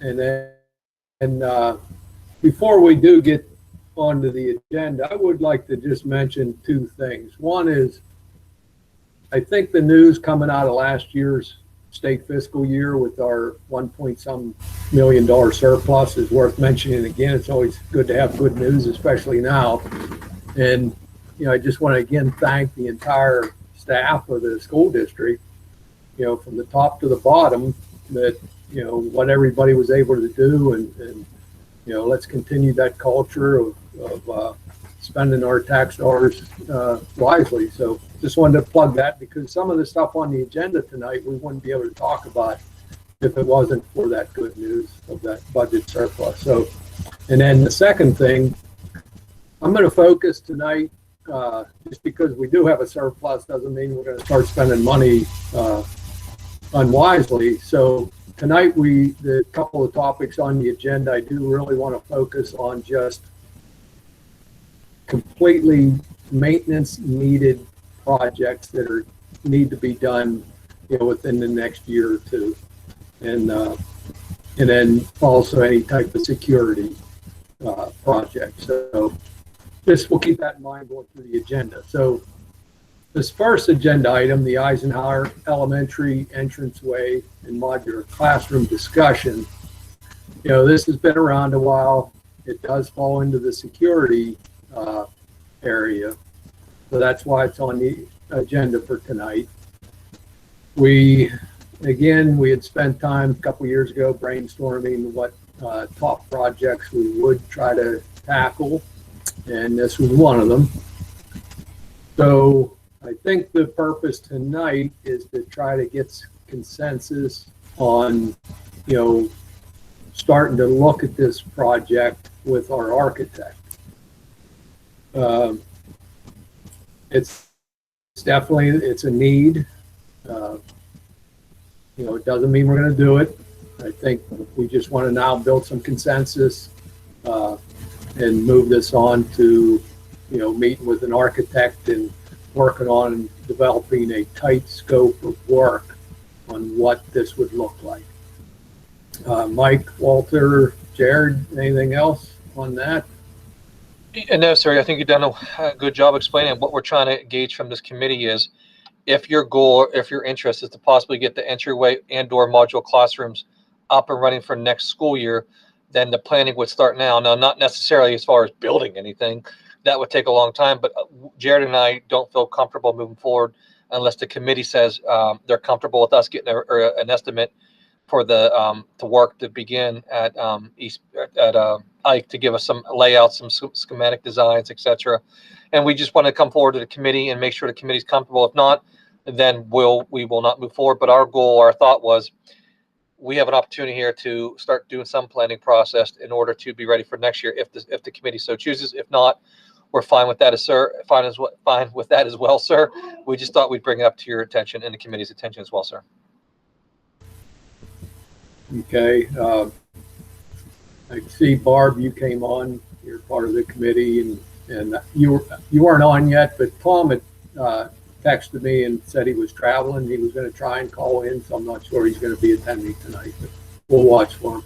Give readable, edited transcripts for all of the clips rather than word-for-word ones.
And then, before we do get onto the agenda, I would like to just mention two things. One is, I think the news coming out of last year's state fiscal year with our $1 million surplus is worth mentioning again. It's always good to have good news, especially now. And, I just want to again thank the entire staff of the school district, from the top to the bottom, that, what everybody was able to do. And let's continue that culture of spending our tax dollars wisely. So just wanted to plug that, because some of the stuff on the agenda tonight we wouldn't be able to talk about if it wasn't for that good news of that budget surplus. So, and then the second thing, I'm going to focus tonight, just because we do have a surplus doesn't mean we're going to start spending money unwisely. So tonight, the couple of topics on the agenda, I do really want to focus on just completely maintenance needed projects that need to be done, within the next year or two, and then also any type of security project. So we'll keep that in mind going through the agenda. So this first agenda item, the Eisenhower Elementary entranceway and modular classroom discussion, this has been around a while. It does fall into the security area, so that's why it's on the agenda for tonight. We had spent time a couple years ago brainstorming what top projects we would try to tackle, and this was one of them. So I think the purpose tonight is to try to get consensus on, starting to look at this project with our architect. It's definitely a need. It doesn't mean we're going to do it. I think we just want to now build some consensus and move this on to, meeting with an architect and working on developing a tight scope of work on what this would look like. Mike, Walter, Jared, anything else on that? No, sir. I think you've done a good job explaining what we're trying to gauge from this committee is if your goal, if your interest is to possibly get the entryway and/or module classrooms up and running for next school year, then the planning would start now. Now, not necessarily as far as building anything. That would take a long time, but Jared and I don't feel comfortable moving forward unless the committee says they're comfortable with us getting an estimate for the work to begin at Ike to give us some layouts, some schematic designs, etc. And we just want to come forward to the committee and make sure the committee's comfortable. If not, then we will not move forward. But our goal, our thought was, we have an opportunity here to start doing some planning process in order to be ready for next year if the committee so chooses. If not, we're fine with that, sir. Fine with that as well, sir. We just thought we'd bring it up to your attention and the committee's attention as well, sir. Okay. I see, Barb, you came on. You're part of the committee, and you weren't on yet, but Tom had texted me and said he was traveling. He was going to try and call in, so I'm not sure he's going to be attending tonight, but we'll watch for him.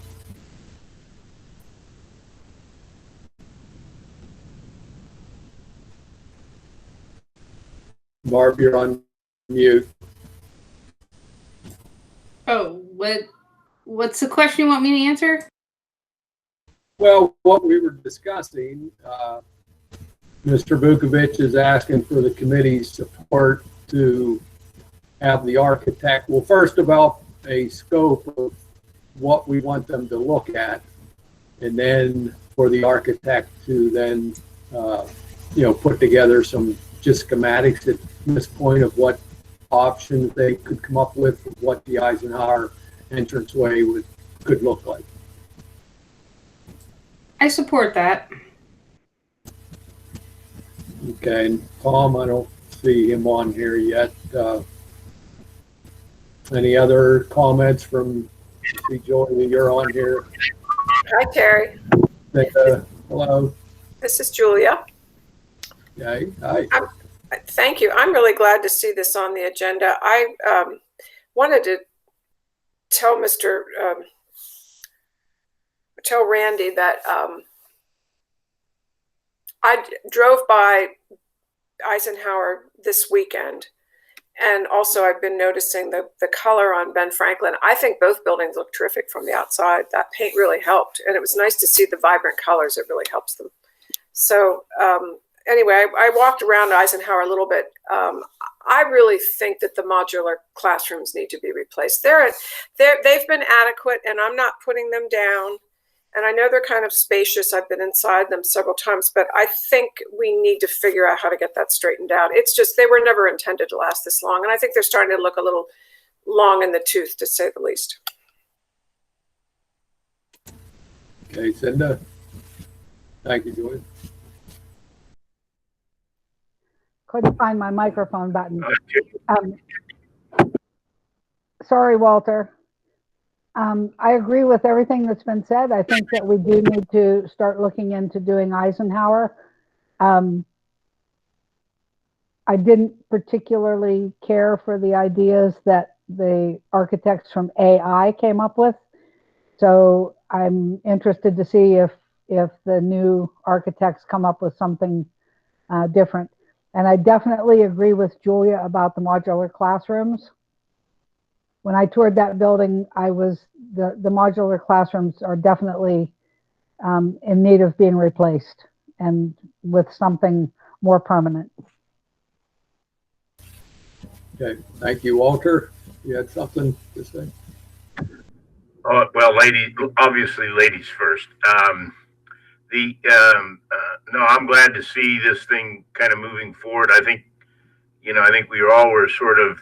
Barb, you're on mute. Oh, what's the question you want me to answer? Well, what we were discussing, Mr. Vukovic is asking for the committee's support to have the architect, well, first develop a scope of what we want them to look at, and then for the architect to then, put together some just schematics at this point of what options they could come up with, what the Eisenhower entranceway could look like. I support that. Okay, and Tom, I don't see him on here yet. Any other comments from, see Joy, you're on here. Hi, Terry. Hello. This is Julia. Okay, hi. Thank you. I'm really glad to see this on the agenda. I wanted to tell Mr. tell Randy that I drove by Eisenhower this weekend, and also I've been noticing the color on Ben Franklin. I think both buildings look terrific from the outside. That paint really helped, and it was nice to see the vibrant colors. It really helps them. So anyway, I walked around Eisenhower a little bit. I really think that the modular classrooms need to be replaced. They've been adequate, and I'm not putting them down. And I know they're kind of spacious. I've been inside them several times, but I think we need to figure out how to get that straightened out. It's just, they were never intended to last this long. And I think they're starting to look a little long in the tooth, to say the least. Okay, Cinda. Thank you, Joy. Couldn't find my microphone button. Sorry, Walter. I agree with everything that's been said. I think that we do need to start looking into doing Eisenhower. I didn't particularly care for the ideas that the architects from AI came up with. So I'm interested to see if the new architects come up with something different. And I definitely agree with Julia about the modular classrooms. When I toured that building, the modular classrooms are definitely in need of being replaced and with something more permanent. Okay, thank you, Walter. You had something to say? Well, obviously ladies first. No, I'm glad to see this thing kind of moving forward. I think we all were sort of,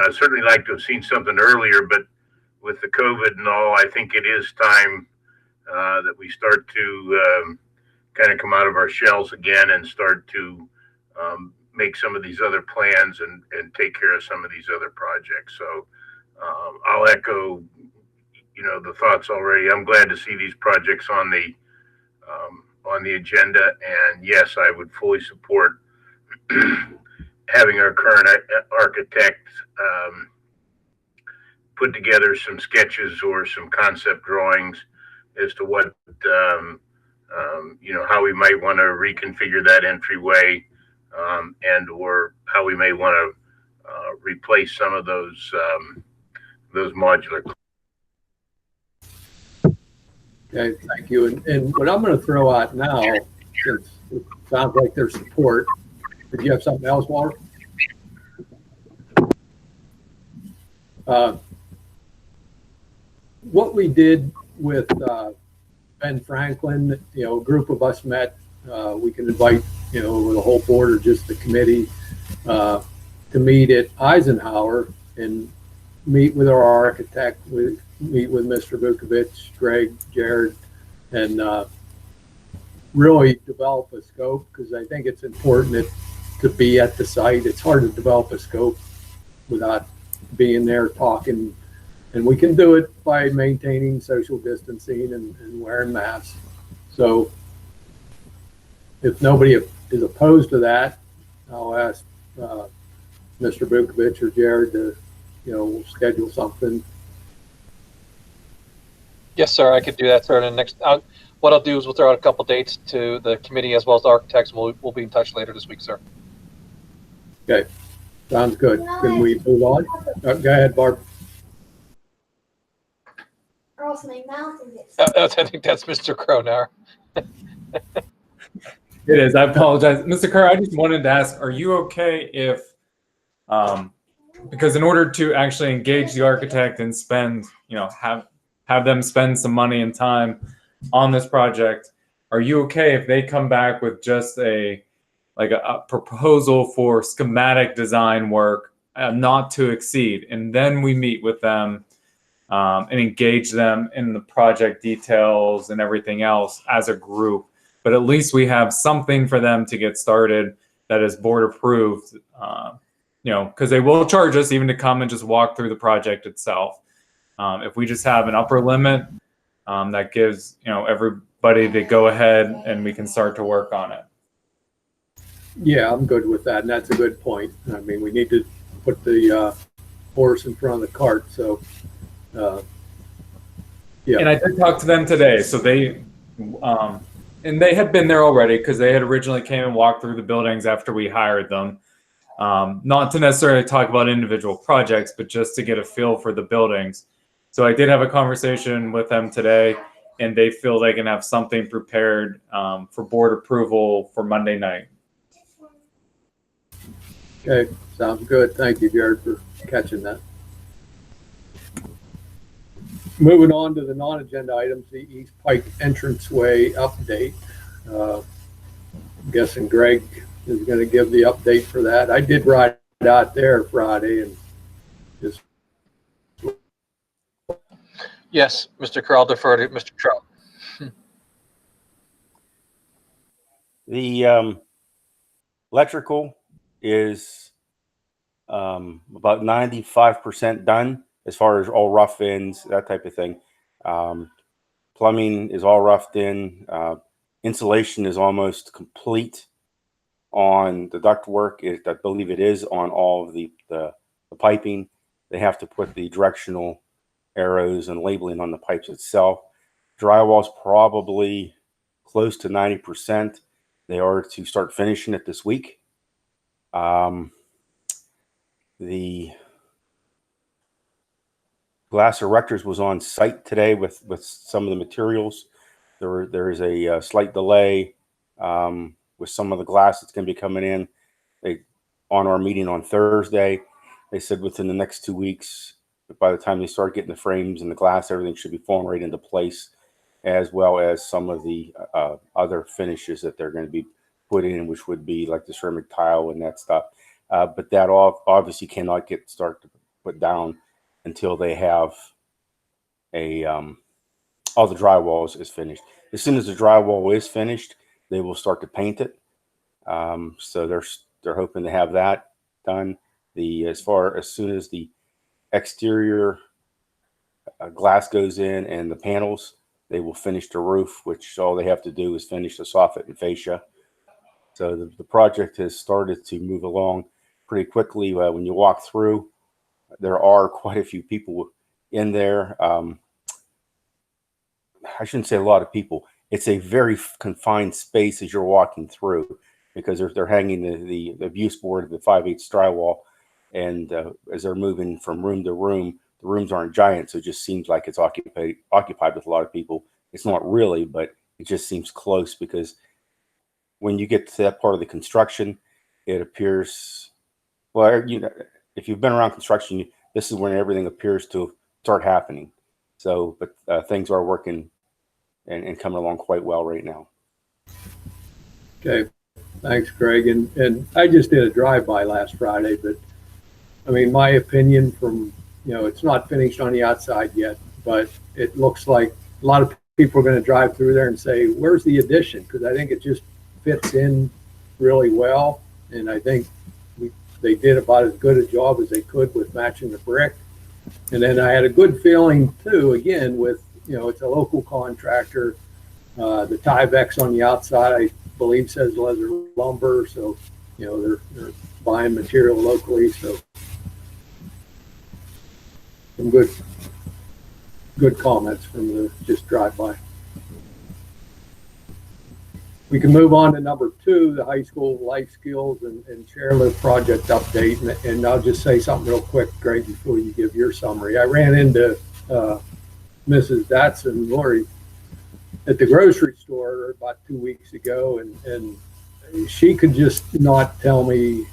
I'd certainly like to have seen something earlier, but with the COVID and all, I think it is time that we start to kind of come out of our shells again and start to make some of these other plans and take care of some of these other projects. So I'll echo, the thoughts already. I'm glad to see these projects on the agenda, and yes, I would fully support having our current architect put together some sketches or some concept drawings as to what how we might want to reconfigure that entryway, and or how we may want to replace some of those modular. Okay, thank you. And what I'm going to throw out now, since it sounds like there's support, did you have something else, Walter? What we did with Ben Franklin, a group of us met. We can invite, the whole board or just the committee to meet at Eisenhower and meet with our architect, meet with Mr. Vukovich, Greg, Jared, and really develop a scope, because I think it's important to be at the site. It's hard to develop a scope without being there talking, and we can do it by maintaining social distancing and wearing masks. So if nobody is opposed to that, I'll ask Mr. Vukovich or Jared to we'll schedule something. Yes, sir. I could do that, sir. And next, what I'll do is we'll throw out a couple dates to the committee as well as the architects. And we'll be in touch later this week, sir. Okay, sounds good. Can we move on? Go ahead, Barb. I think that's Mr. Crow now. It is. I apologize, Mr. Kerr. I just wanted to ask: are you okay if, because in order to actually engage the architect and spend, have them spend some money and time on this project, are you okay if they come back with just a proposal for schematic design work, not to exceed, and then we meet with them and engage them in the project details and everything else as a group? But at least we have something for them to get started that is board approved, because they will charge us even to come and just walk through the project itself. If we just have an upper limit that gives everybody to go ahead and we can start to work on it. Yeah, I'm good with that, and that's a good point. I mean, we need to put the horse in front of the cart. So, Yeah. And I did talk to them today, so they, and they had been there already because they had originally came and walked through the buildings after we hired them. Not to necessarily talk about individual projects, but just to get a feel for the buildings. So I did have a conversation with them today, and they feel they can have something prepared for board approval for Monday night. Okay, sounds good. Thank you, Jared, for catching that. Moving on to the non-agenda items, the East Pike entranceway update. I'm guessing Greg is going to give the update for that. I did ride out there Friday and just. Yes, Mr. Carl deferred it, Mr. Trout. The electrical is about 95% done as far as all rough ends, that type of thing. Plumbing is all roughed in. Insulation is almost complete on the ductwork. I believe it is on all of the piping. They have to put the directional arrows and labeling on the pipes itself. Drywall's probably close to 90%. They are to start finishing it this week. The glass erectors was on site today with some of the materials. There is a slight delay with some of the glass that's going to be coming in. On our meeting on Thursday, they said within the next 2 weeks, by the time they start getting the frames and the glass, everything should be falling right into place, as well as some of the other finishes that they're going to be put in, which would be like the ceramic tile and that stuff. But that all obviously cannot start to put down until they have all the drywall is finished. As soon as the drywall is finished, they will start to paint it. So they're hoping to have that done. As soon as the exterior glass goes in and the panels, they will finish the roof, which all they have to do is finish the soffit and fascia. So the project has started to move along pretty quickly. When you walk through, there are quite a few people in there. I shouldn't say a lot of people. It's a very confined space as you're walking through, because they're hanging the abuse board, the 5/8 drywall, and as they're moving from room to room, the rooms aren't giant, so it just seems like it's occupied with a lot of people. It's not really, but it just seems close, because when you get to that part of the construction, it appears, well, you know, if you've been around construction, this is when everything appears to start happening. So, but things are working and coming along quite well right now. Okay, thanks, Greg. And I just did a drive-by last Friday, but I mean, my opinion from, it's not finished on the outside yet, but it looks like a lot of people are going to drive through there and say, where's the addition? Because I think it just fits in really well. And I think they did about as good a job as they could with matching the brick. And then I had a good feeling too, again, with, it's a local contractor. The Tyvek's on the outside, I believe, says Leather Lumber. So, they're buying material locally. So some good comments from the just drive-by. We can move on to number 2, the high school life skills and chairlift project update. And I'll just say something real quick, Greg, before you give your summary. I ran into Mrs. Datsun Lori at the grocery store about 2 weeks ago, and she could just not tell me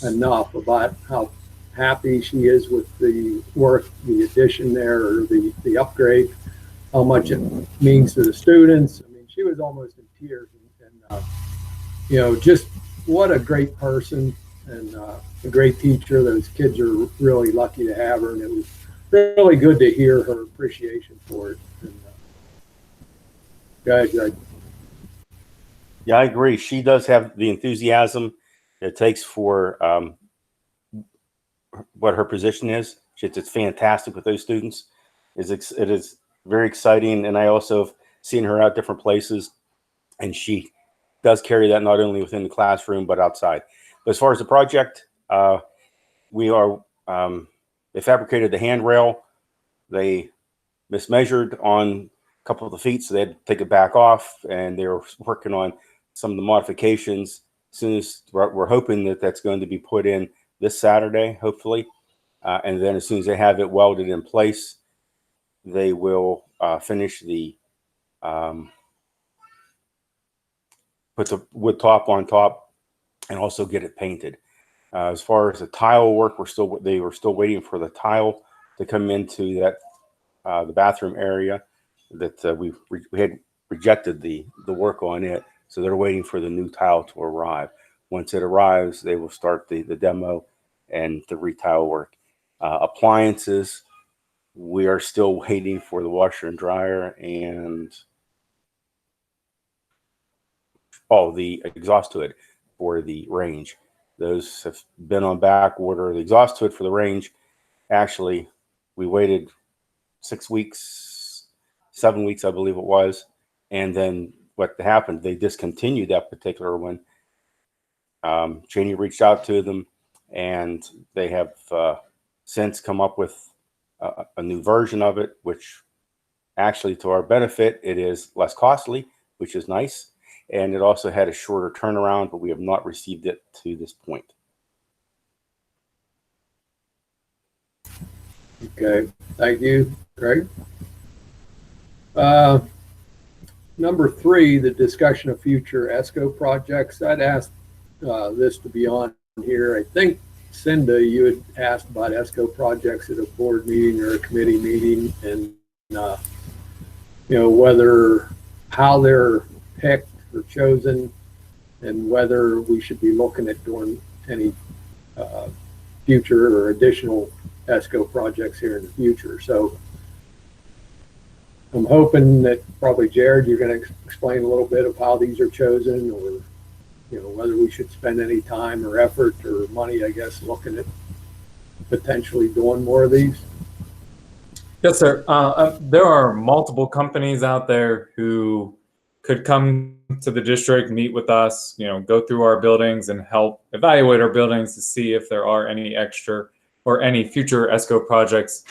enough about how happy she is with the work, the addition there, or the upgrade, how much it means to the students. I mean, she was almost in tears, and just what a great person and a great teacher. Those kids are really lucky to have her, and it was really good to hear her appreciation for it. And, Greg. Yeah, I agree. She does have the enthusiasm it takes for what her position is. It's fantastic with those students. It is very exciting, and I also have seen her out different places, and she does carry that not only within the classroom but outside. But as far as the project, they fabricated the handrail. They mismeasured on a couple of the feet, so they had to take it back off, and they were working on some of the modifications. As soon as we're hoping that that's going to be put in this Saturday, hopefully, and then as soon as they have it welded in place, they will finish the put the wood top on top and also get it painted. As far as the tile work, they were still waiting for the tile to come into that the bathroom area. That we had rejected the work on it, so they're waiting for the new tile to arrive. Once it arrives, they will start the demo and the retile work. Appliances, we are still waiting for the washer and dryer and the exhaust hood for the range. Those have been on back order. The exhaust hood for the range, actually, we waited 6 weeks, 7 weeks, I believe it was. And then what happened, they discontinued that particular one. Cheney reached out to them, and they have since come up with a new version of it, which actually, to our benefit, it is less costly, which is nice. And it also had a shorter turnaround, but we have not received it to this point. Okay, thank you, Greg. Number 3, the discussion of future ESCO projects. I'd asked this to be on here. I think, Cinda, you had asked about ESCO projects at a board meeting or a committee meeting, and how they're picked or chosen, and whether we should be looking at doing any future or additional ESCO projects here in the future. So I'm hoping that probably, Jared, you're going to explain a little bit of how these are chosen, or whether we should spend any time or effort or money, I guess, looking at potentially doing more of these. Yes, sir. There are multiple companies out there who could come to the district, meet with us, go through our buildings and help evaluate our buildings to see if there are any extra or any future ESCO projects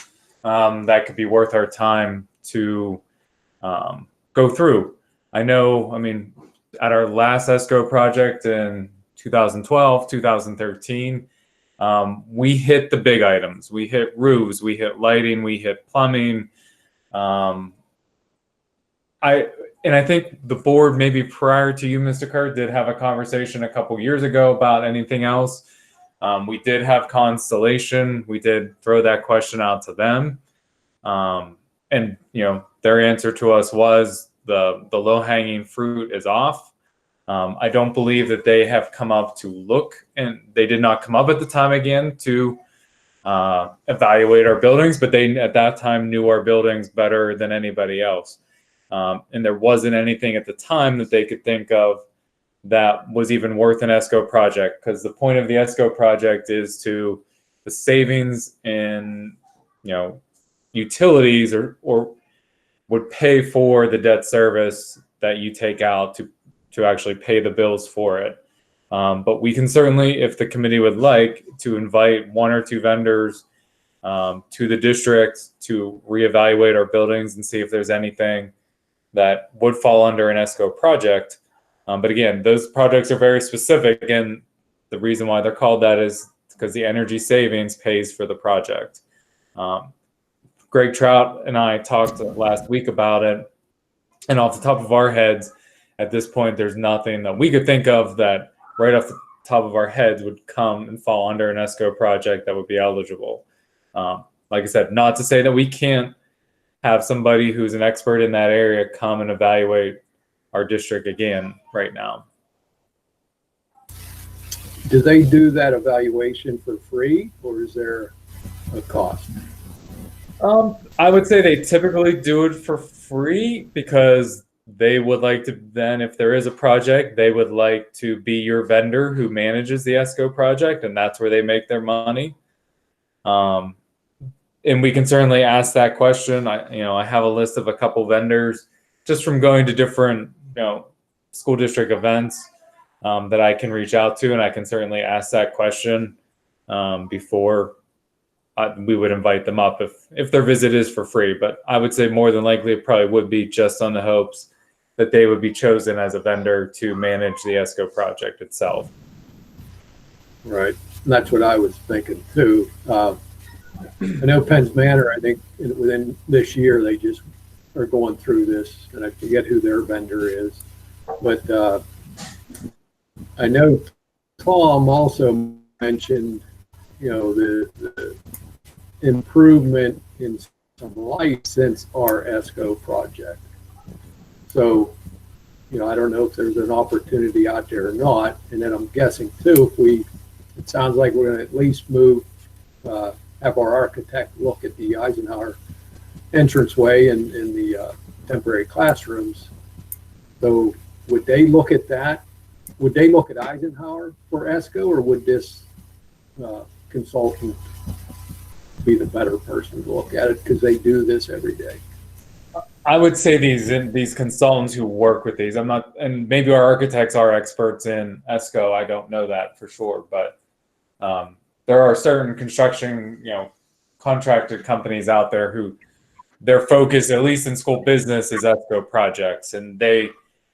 that could be worth our time to go through. I mean, at our last ESCO project in 2012, 2013, we hit the big items. We hit roofs, we hit lighting, we hit plumbing. I think the board, maybe prior to you, Mr. Kerr, did have a conversation a couple years ago about anything else. We did have Constellation. We did throw that question out to them. And their answer to us was the low-hanging fruit is off. I don't believe that they have come up to look, and they did not come up at the time again to evaluate our buildings, but they at that time knew our buildings better than anybody else. And there wasn't anything at the time that they could think of that was even worth an ESCO project, because the point of the ESCO project is the savings in utilities or would pay for the debt service that you take out to actually pay the bills for it. But we can certainly, if the committee would like, to invite 1 or 2 vendors to the district to reevaluate our buildings and see if there's anything that would fall under an ESCO project. But again, those projects are very specific, and the reason why they're called that is because the energy savings pays for the project. Greg Trout and I talked last week about it, and off the top of our heads, at this point, there's nothing that we could think of that right off the top of our heads would come and fall under an ESCO project that would be eligible. Like I said, not to say that we can't have somebody who's an expert in that area come and evaluate our district again right now. Do they do that evaluation for free, or is there a cost? I would say they typically do it for free, because they would like to then, if there is a project, they would like to be your vendor who manages the ESCO project, and that's where they make their money. And we can certainly ask that question. I have a list of a couple vendors just from going to different school district events that I can reach out to, and I can certainly ask that question before we would invite them up if their visit is for free. But I would say more than likely it probably would be just on the hopes that they would be chosen as a vendor to manage the ESCO project itself. Right. And that's what I was thinking too. I know Penn's Manor, I think within this year, they just are going through this, and I forget who their vendor is. But I know Tom also mentioned, the improvement in some lights since our ESCO project. So, I don't know if there's an opportunity out there or not. And then I'm guessing too, it sounds like we're going to at least have our architect look at the Eisenhower entranceway and the temporary classrooms. So would they look at that? Would they look at Eisenhower for ESCO, or would this consultant be the better person to look at it because they do this every day? I would say these consultants who work with these, and maybe our architects are experts in ESCO. I don't know that for sure, but there are certain construction, contracted companies out there who their focus, at least in school business, is ESCO projects, and they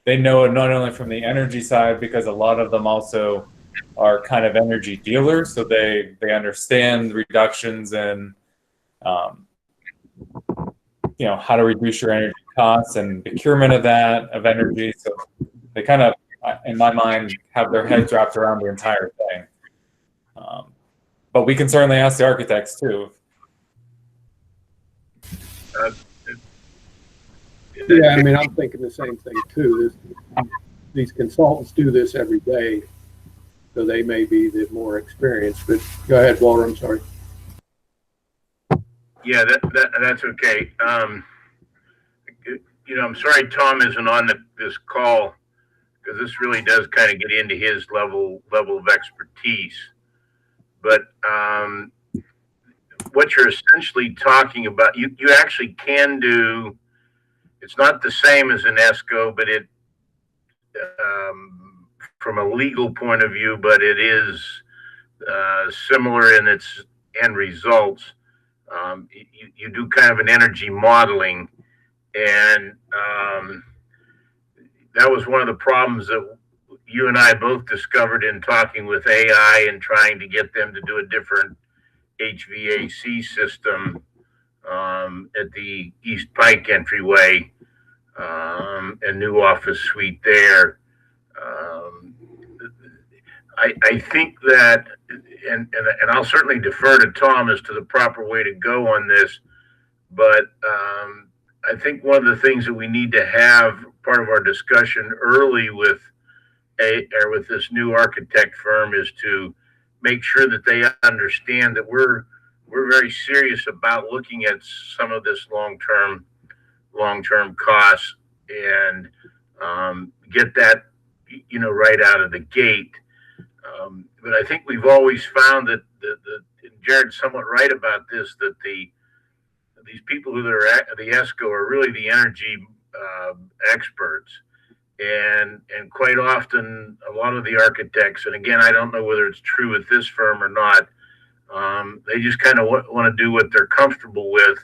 know it not only from the energy side, because a lot of them also are kind of energy dealers, so they understand reductions in how to reduce your energy costs and procurement of energy. So they kind of, in my mind, have their heads wrapped around the entire thing. But we can certainly ask the architects too. Yeah, I mean, I'm thinking the same thing too. These consultants do this every day, so they may be the more experienced. But go ahead, Walter. I'm sorry. Yeah, that's okay. I'm sorry Tom isn't on this call, because this really does kind of get into his level of expertise. But what you're essentially talking about, you actually can do. It's not the same as an ESCO, but it, from a legal point of view, but it is similar in its end results. You do kind of an energy modeling, and that was one of the problems that you and I both discovered in talking with AI and trying to get them to do a different HVAC system at the East Pike entryway, and new office suite there. I think that, and I'll certainly defer to Tom as to the proper way to go on this, but I think one of the things that we need to have part of our discussion early with this new architect firm is to make sure that they understand that we're very serious about looking at some of this long-term costs, and get that right out of the gate. But I think we've always found that and Jared's somewhat right about this, that these people who are at the ESCO are really the energy experts, and quite often a lot of the architects, and again, I don't know whether it's true with this firm or not, they just kind of want to do what they're comfortable with,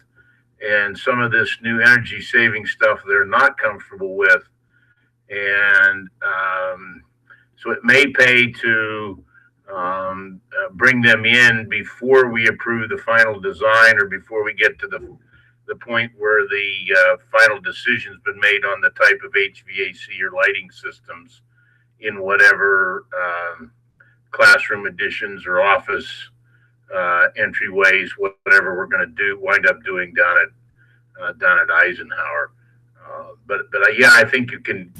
and some of this new energy saving stuff they're not comfortable with, and so it may pay to bring them in before we approve the final design, or before we get to the point where the final decision's been made on the type of HVAC or lighting systems in whatever classroom additions or office entryways, whatever we're going to wind up doing down at Eisenhower. But yeah, I think you can.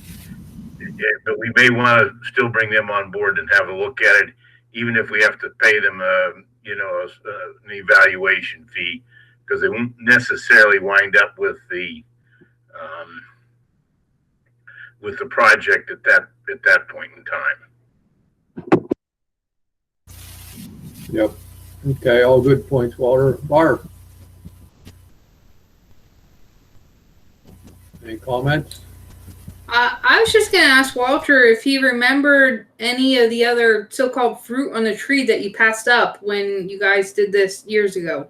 But we may want to still bring them on board and have a look at it, even if we have to pay them an evaluation fee, because they won't necessarily wind up with the project at that point in time. Yep. Okay. All good points, Walter. Barb, any comments? I was just going to ask Walter if he remembered any of the other so-called fruit on the tree that you passed up when you guys did this years ago.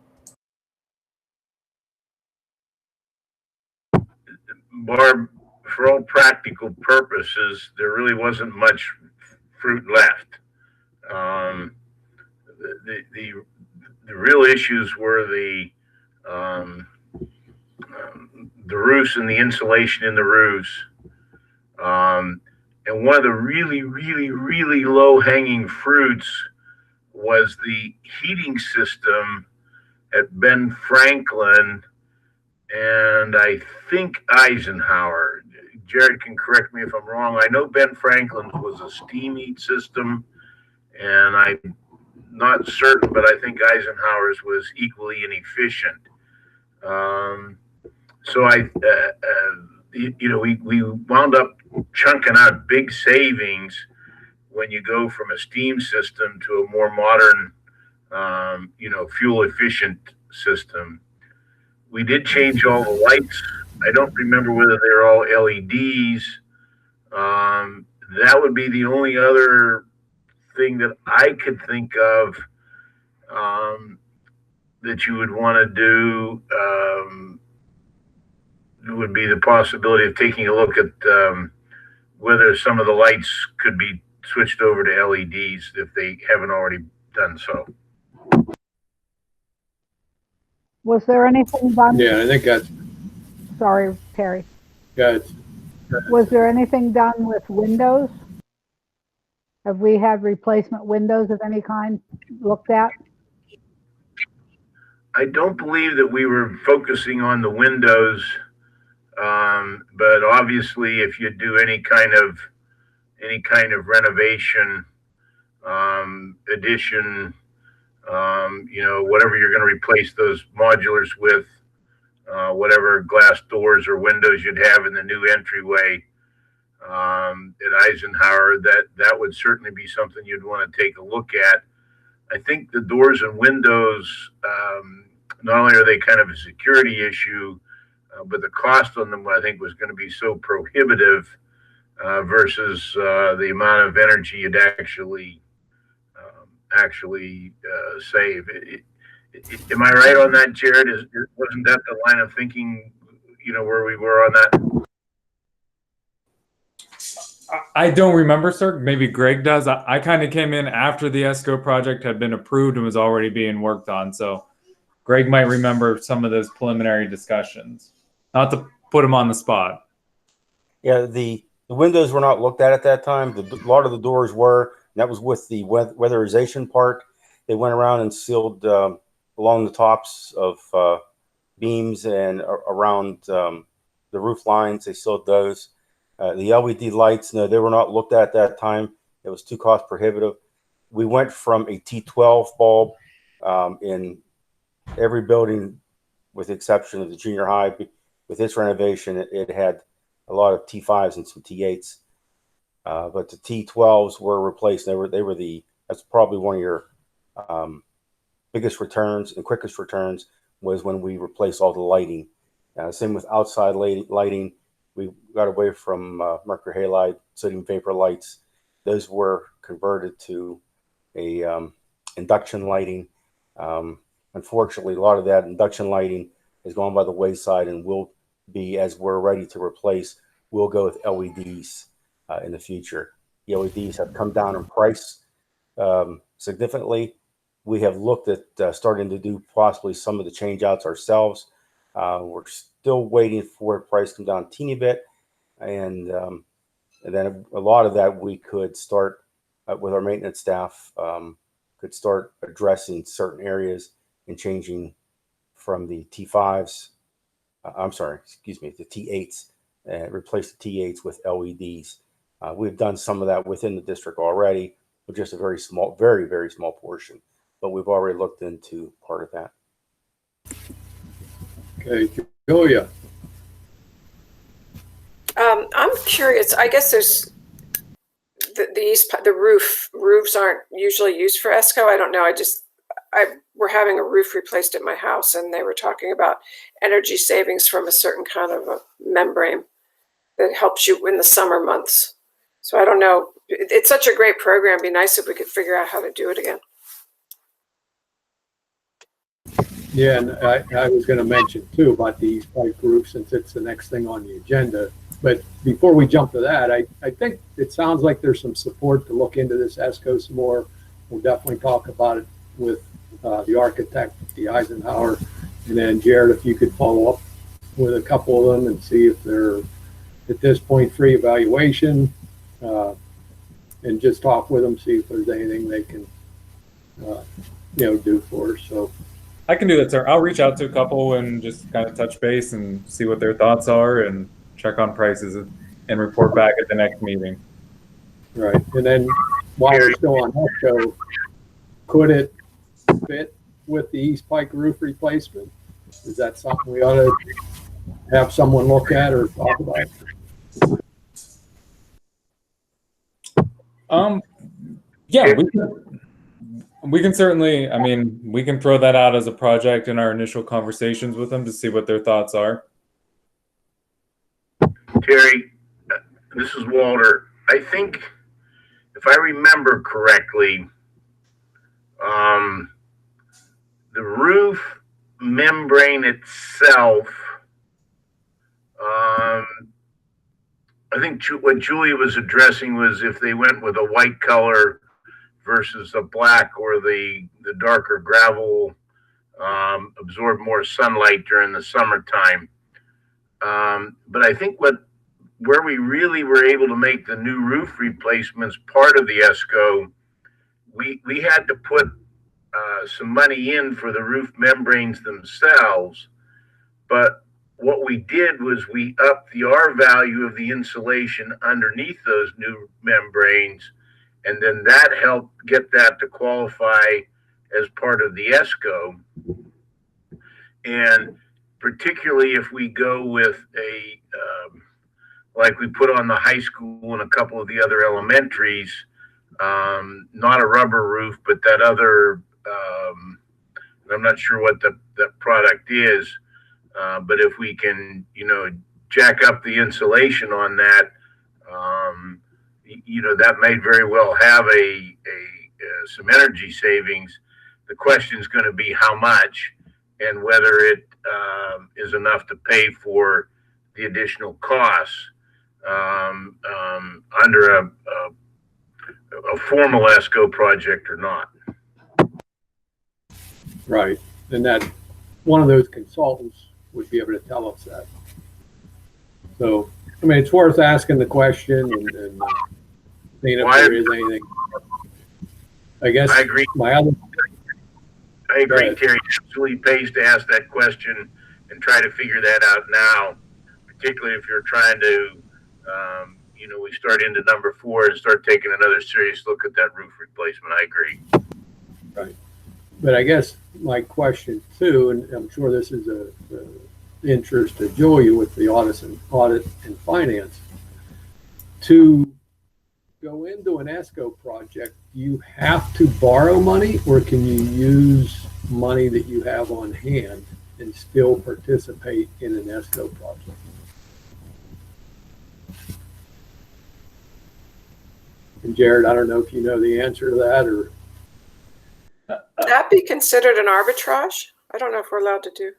Barb, for all practical purposes, there really wasn't much fruit left. The real issues were the roofs and the insulation in the roofs. And one of the really low hanging fruits was the heating system at Ben Franklin and I think Eisenhower. Jared can correct me if I'm wrong. I know Ben Franklin's was a steam heat system, and I'm not certain, but I think Eisenhower's was equally inefficient. So we wound up chunking out big savings when you go from a steam system to a more modern, fuel efficient system. We did change all the lights. I don't remember whether they're all LEDs. That would be the only other thing that I could think of that you would want to do. Would be the possibility of taking a look at whether some of the lights could be switched over to LEDs if they haven't already done so. Was there anything done? Yeah, I think that's Sorry, Terry. good. Was there anything done with windows? Have we had replacement windows of any kind looked at? I don't believe that we were focusing on the windows, but obviously, if you do any kind of renovation, addition, whatever you're going to replace those modulars with, whatever glass doors or windows you'd have in the new entryway at Eisenhower, that would certainly be something you'd want to take a look at. I think the doors and windows, not only are they kind of a security issue, but the cost on them, I think, was going to be so prohibitive versus the amount of energy you'd actually save. Am I right on that, Jared? Wasn't that the line of thinking, where we were on that? I don't remember, sir. Maybe Greg does. I kind of came in after the ESCO project had been approved and was already being worked on. So Greg might remember some of those preliminary discussions. Not to put him on the spot. Yeah, the windows were not looked at that time. A lot of the doors were. And that was with the weatherization part. They went around and sealed along the tops of beams and around the roof lines. They sealed those. The LED lights, no, they were not looked at that time. It was too cost prohibitive. We went from a T12 bulb in every building, with the exception of the junior high. With this renovation, it had a lot of T5s and some T8s, but the T12s were replaced. That's probably one of your biggest returns and quickest returns was when we replaced all the lighting. Same with outside lighting. We got away from mercury halide, sodium vapor lights. Those were converted to a induction lighting. Unfortunately, a lot of that induction lighting is gone by the wayside and will be, as we're ready to replace, we'll go with LEDs in the future. The LEDs have come down in price significantly. We have looked at starting to do possibly some of the change outs ourselves. We're still waiting for the price to come down a teeny bit. And then a lot of that we could start with our maintenance staff, could start addressing certain areas and changing from the T5s, the T8s, replace the T8s with LEDs. We've done some of that within the district already, but just a very small, very, very small portion. But we've already looked into part of that. Okay, Julia. I'm curious. I guess there's the roofs aren't usually used for ESCO. I don't know. We're having a roof replaced at my house, and they were talking about energy savings from a certain kind of a membrane that helps you in the summer months. So I don't know. It's such a great program. It'd be nice if we could figure out how to do it again. Yeah, and I was going to mention too about the East Pike group since it's the next thing on the agenda. But before we jump to that, I think it sounds like there's some support to look into this ESCO some more. We'll definitely talk about it with the architect, the Eisenhower, and then Jared, if you could follow up with a couple of them and see if they're at this point free evaluation, and just talk with them, see if there's anything they can, do for us. So. I can do that, sir. I'll reach out to a couple and just kind of touch base and see what their thoughts are and check on prices and report back at the next meeting. Right. And then while we're still on ESCO, could it fit with the East Pike roof replacement? Is that something we ought to have someone look at or talk about? Yeah, we can certainly, I mean, we can throw that out as a project in our initial conversations with them to see what their thoughts are. Terry, this is Walter. I think, if I remember correctly, the roof membrane itself, I think what Julia was addressing was if they went with a white color versus a black, or the darker gravel absorb more sunlight during the summertime. But I think where we really were able to make the new roof replacements part of the ESCO, we had to put some money in for the roof membranes themselves. But what we did was we upped the R value of the insulation underneath those new membranes, and then that helped get that to qualify as part of the ESCO. And particularly if we go with a, like we put on the high school and a couple of the other elementaries, not a rubber roof, but that other, I'm not sure what that product is, but if we can, jack up the insulation on that, that may very well have some energy savings. The question is going to be how much, and whether it is enough to pay for the additional costs under a formal ESCO project or not. Right. And that one of those consultants would be able to tell us that. So, I mean, it's worth asking the question and seeing if there is anything. I guess I agree. I agree, Terry. It absolutely pays to ask that question and try to figure that out now, particularly if you're trying to, we start into number 4 and start taking another serious look at that roof replacement. I agree. Right. But I guess my question too, and I'm sure this is a interest to Julia with the audit and finance, to go into an ESCO project, do you have to borrow money, or can you use money that you have on hand and still participate in an ESCO project? And Jared, I don't know if you know the answer to that, or Would that be considered an arbitrage? I don't know if we're allowed to do,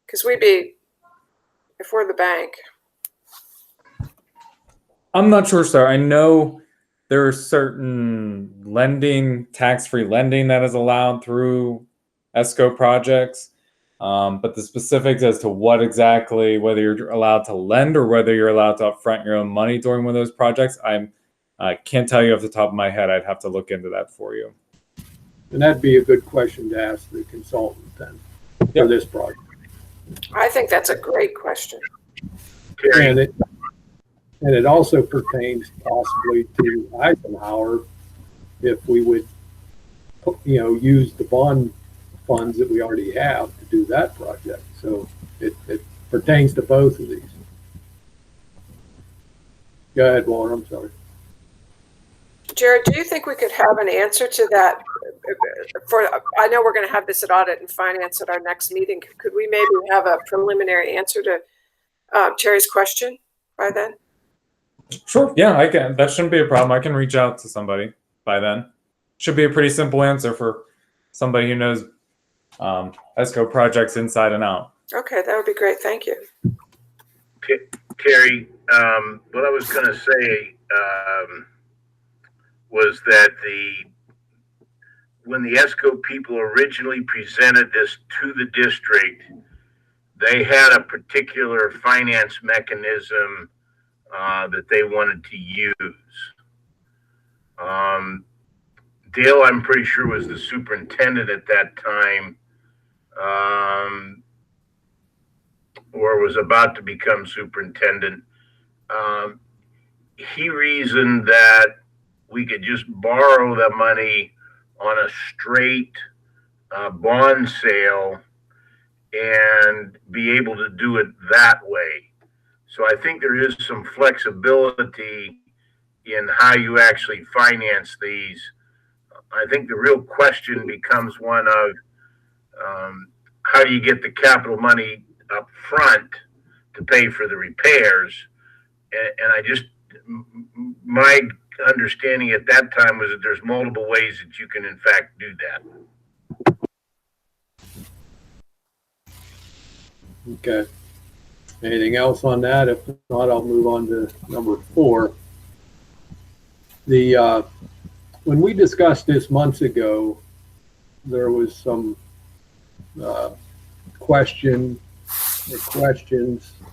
because if we're the bank. I'm not sure, sir. I know there are certain lending, tax-free lending that is allowed through ESCO projects. But the specifics as to what exactly, whether you're allowed to lend or whether you're allowed to upfront your own money during one of those projects, I can't tell you off the top of my head. I'd have to look into that for you. and that'd be a good question to ask the consultant then for this project. I think that's a great question. And it also pertains possibly to Eisenhower if we would, use the bond funds that we already have to do that project. So it pertains to both of these. Go ahead, Walter. I'm sorry. Jared, do you think we could have an answer to that? I know we're going to have this at Audit and Finance at our next meeting. Could we maybe have a preliminary answer to Terry's question? by then? Sure. Yeah, I can. That shouldn't be a problem. I can reach out to somebody by then. Should be a pretty simple answer for somebody who knows ESCO projects inside and out. Okay, that would be great. Thank you. Terry, what I was going to say was that when the ESCO people originally presented this to the district, they had a particular finance mechanism that they wanted to use. Dale, I'm pretty sure, was the superintendent at that time, or was about to become superintendent. He reasoned that we could just borrow the money on a straight bond sale and be able to do it that way. So I think there is some flexibility in how you actually finance these. I think the real question becomes one of how do you get the capital money up front to pay for the repairs? And I just, my understanding at that time was that there's multiple ways that you can in fact do that. Okay. Anything else on that? If not, I'll move on to number 4. When we discussed this months ago, there was some questions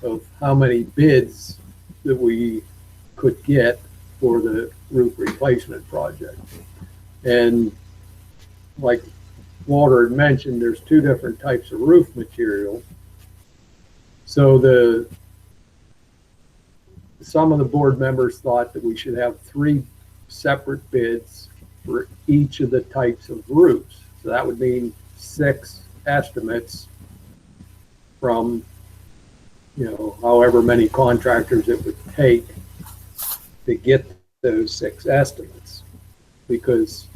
of how many bids that we could get for the roof replacement project. And like Walter had mentioned, there's 2 different types of roof material. So some of the board members thought that we should have 3 separate bids for each of the types of roofs. So that would mean 6 estimates from, however many contractors it would take to get those 6 estimates. Because,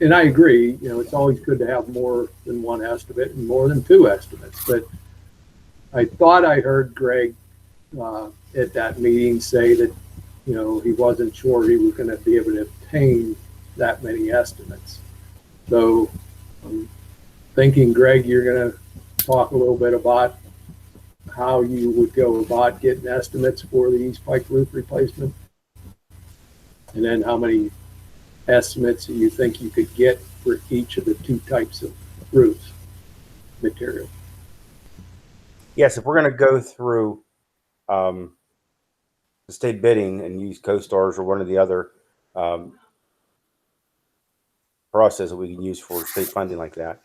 and I agree, it's always good to have more than 1 estimate and more than 2 estimates. But I thought I heard Greg at that meeting say that, he wasn't sure he was going to be able to obtain that many estimates. So I'm thinking, Greg, you're going to talk a little bit about how you would go about getting estimates for the East Pike roof replacement, and then how many estimates you think you could get for each of the 2 types of roofs material. Yes, if we're going to go through the state bidding and use CoStars or one of the other process that we can use for state funding like that,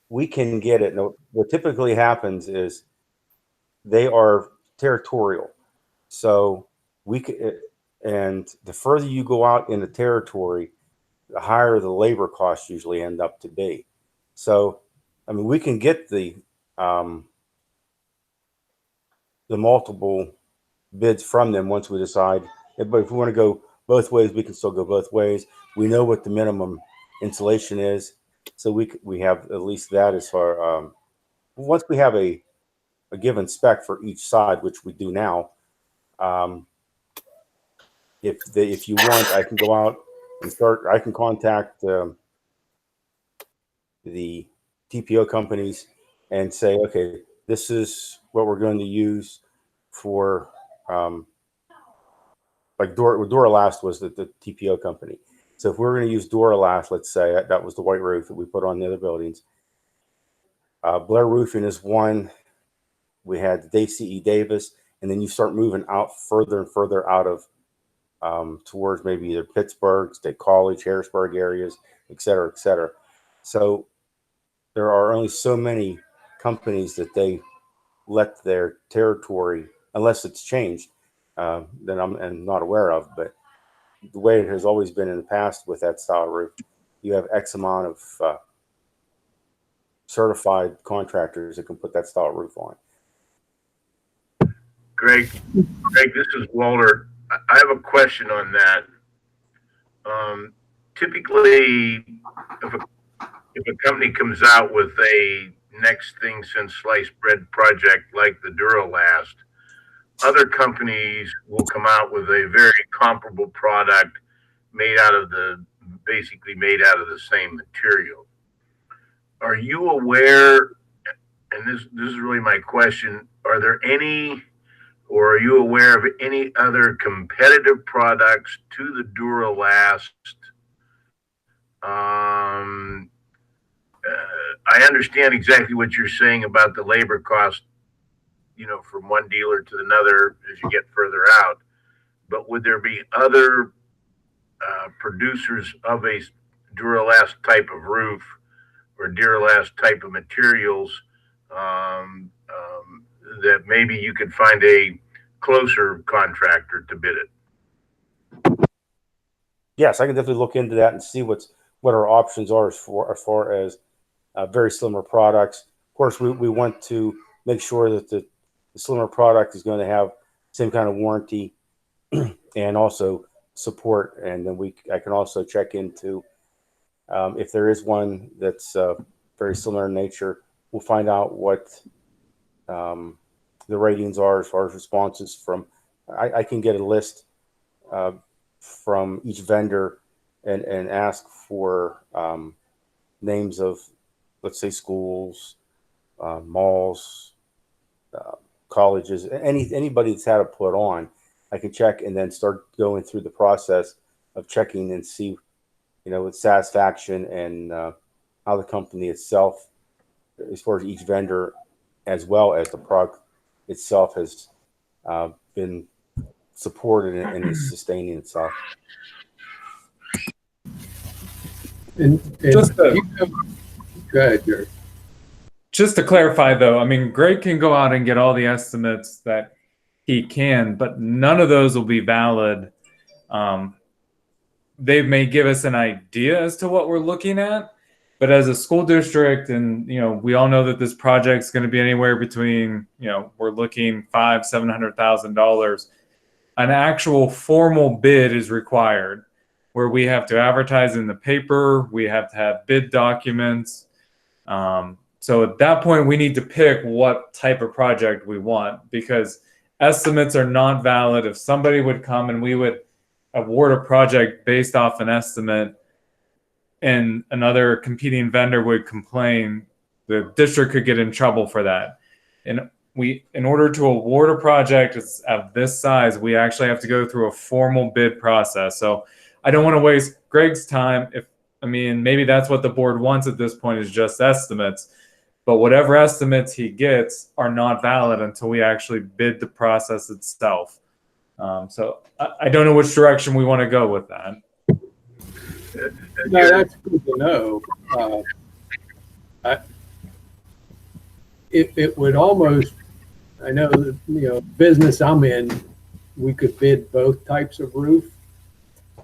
we can get it. No, what typically happens is they are territorial. So we could, and the further you go out in the territory, the higher the labor costs usually end up to be. So, I mean, we can get the multiple bids from them once we decide. But if we want to go both ways, we can still go both ways. We know what the minimum insulation is, so we have at least that as far. Once we have a given spec for each side, which we do now. If you want, I can go out and start. I can contact the TPO companies and say, okay, this is what we're going to use for. Like Duralast was the TPO company. So if we're going to use Duralast, let's say that was the white roof that we put on the other buildings. Blair Roofing is one. We had C.E. Davis, and then you start moving out further and further out of towards maybe either Pittsburgh, State College, Harrisburg areas, et cetera, et cetera. So there are only so many companies that they let their territory, unless it's changed, that I'm not aware of. But the way it has always been in the past with that style roof, you have X amount of certified contractors that can put that style roof on. Greg, this is Walter. I have a question on that. Typically, if a company comes out with a next thing since sliced bread project like the Duralast, other companies will come out with a very comparable product basically made out of the same material. Are you aware, and this is really my question, are there any, or are you aware of any other competitive products to the Duralast? I understand exactly what you're saying about the labor cost, from one dealer to another as you get further out. But would there be other producers of a Duralast type of roof or Duralast type of materials that maybe you could find a closer contractor to bid it? Yes, I can definitely look into that and see what our options are as far as very similar products. Of course, we want to make sure that the slimmer product is going to have same kind of warranty and also support. And then I can also check into if there is one that's very similar in nature. We'll find out what the ratings are as far as responses from. I can get a list from each vendor and ask for names of, let's say, schools, malls, colleges, anybody that's had it put on. I can check and then start going through the process of checking and see, with satisfaction and how the company itself, as far as each vendor, as well as the product itself, has been supported and is sustaining itself. And Just to- go ahead, Jerry. Just to clarify, though, I mean, Greg can go out and get all the estimates that he can, but none of those will be valid. They may give us an idea as to what we're looking at, but as a school district, and we all know that this project's going to be anywhere between, we're looking $500,000-$700,000. An actual formal bid is required, where we have to advertise in the paper, we have to have bid documents. So at that point, we need to pick what type of project we want, because estimates are not valid. If somebody would come and we would award a project based off an estimate and another competing vendor would complain, the district could get in trouble for that. And in order to award a project of this size, we actually have to go through a formal bid process. So I don't want to waste Greg's time. Maybe that's what the board wants at this point, is just estimates. But whatever estimates he gets are not valid until we actually bid the process itself. So I don't know which direction we want to go with that. No, that's good to know. It would almost, I know that, business I'm in, we could bid both types of roof,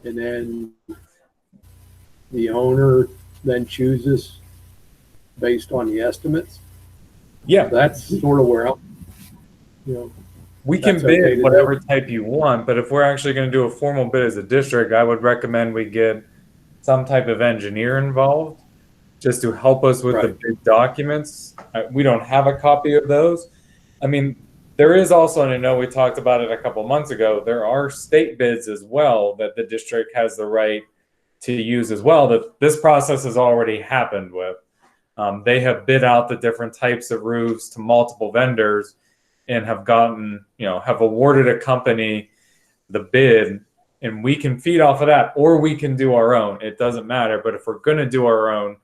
and then the owner then chooses based on the estimates. Yeah, That's sort of where I'm, we can that's okay bid to whatever type you want, but if we're actually going to do a formal bid as a district, I would recommend we get some type of engineer involved just to help us with the Right. bid documents. We don't have a copy of those. There is also, and I know we talked about it a couple months ago, there are state bids as well that the district has the right to use as well, that this process has already happened with. They have bid out the different types of roofs to multiple vendors and have gotten, have awarded a company the bid, and we can feed off of that, or we can do our own. It doesn't matter. But if we're going to do our own,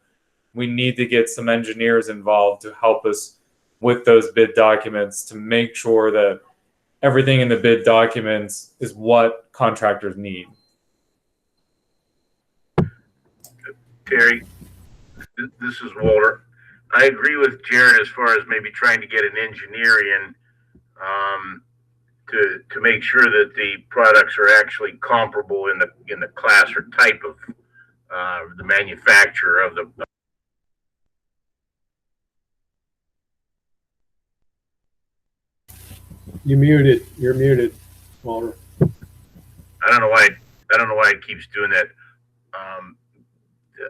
we need to get some engineers involved to help us with those bid documents to make sure that everything in the bid documents is what contractors need. Terry, this is Walter. I agree with Jared as far as maybe trying to get an engineer in to make sure that the products are actually comparable in the class or type of the manufacturer of the. you're muted, Walter. I don't know why it keeps doing that.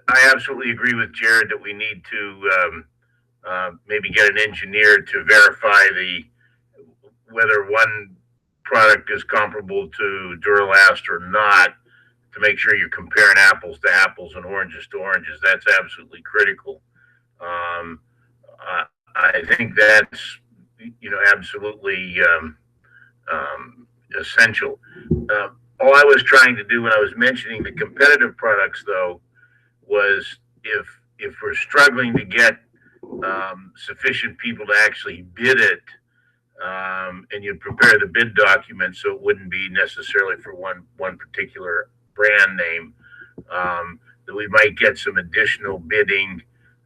I absolutely agree with Jared that we need to maybe get an engineer to verify whether one product is comparable to Duralast or not, to make sure you're comparing apples to apples and oranges to oranges. That's absolutely critical. I think that's, absolutely essential. All I was trying to do when I was mentioning the competitive products, though, was if we're struggling to get sufficient people to actually bid it, and you prepare the bid document so it wouldn't be necessarily for one particular brand name, that we might get some additional bidding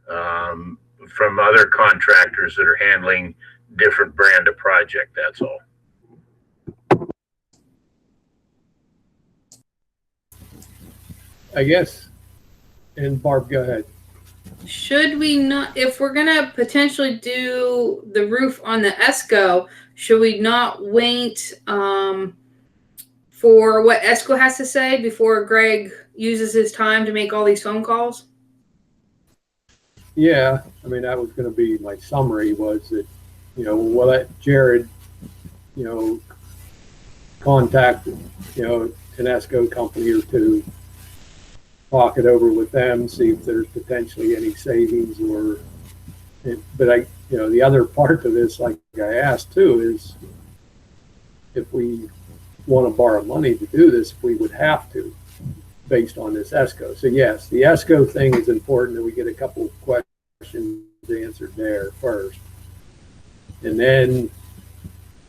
from other contractors that are handling different brand of project. That's all. I guess. And Barb, go ahead. Should we not, if we're gonna potentially do the roof on the ESCO, should we not wait for what ESCO has to say before Greg uses his time to make all these phone calls? Yeah, I mean, that was going to be my summary, was that, we'll let Jared, contact, an ESCO company or two, talk it over with them, see if there's potentially any savings but the other part of this, like I asked too, is if we want to borrow money to do this, we would have to, based on this ESCO. So yes, the ESCO thing is important that we get a couple of questions answered there first. And then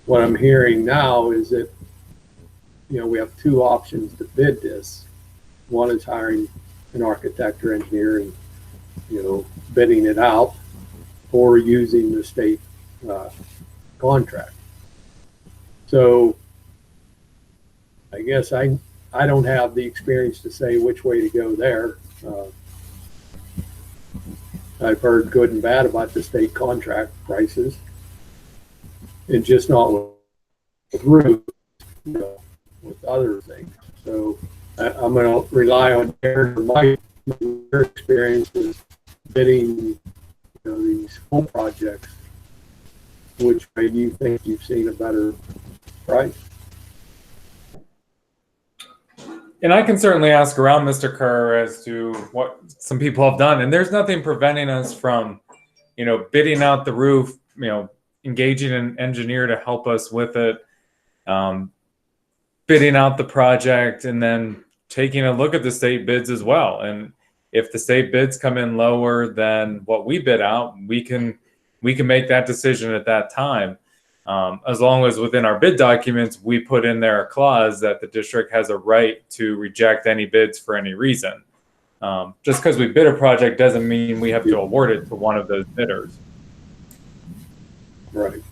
what I'm hearing now is that, we have two options to bid this. One is hiring an architect or engineer and, bidding it out, or using the state contract. So I guess I don't have the experience to say which way to go there. I've heard good and bad about the state contract prices, and just not with roofs, with other things. So I'm going to rely on your experiences bidding, these home projects. Which way do you think you've seen a better price? And I can certainly ask around, Mr. Kerr, as to what some people have done. And there's nothing preventing us from, bidding out the roof, engaging an engineer to help us with it, bidding out the project, and then taking a look at the state bids as well. And if the state bids come in lower than what we bid out, we can make that decision at that time. As long as within our bid documents, we put in there a clause that the district has a right to reject any bids for any reason. Just because we bid a project doesn't mean we have to award it to one of those bidders. Right.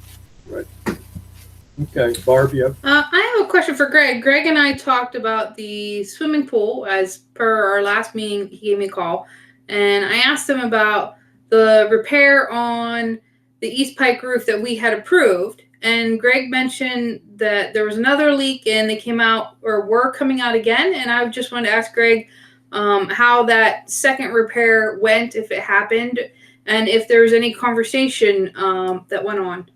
Okay, Barb, you have? I have a question for Greg. Greg and I talked about the swimming pool as per our last meeting. He gave me a call, and I asked him about the repair on the East Pike roof that we had approved. And Greg mentioned that there was another leak and they came out or were coming out again. And I just wanted to ask Greg how that second repair went, if it happened, and if there was any conversation that went on.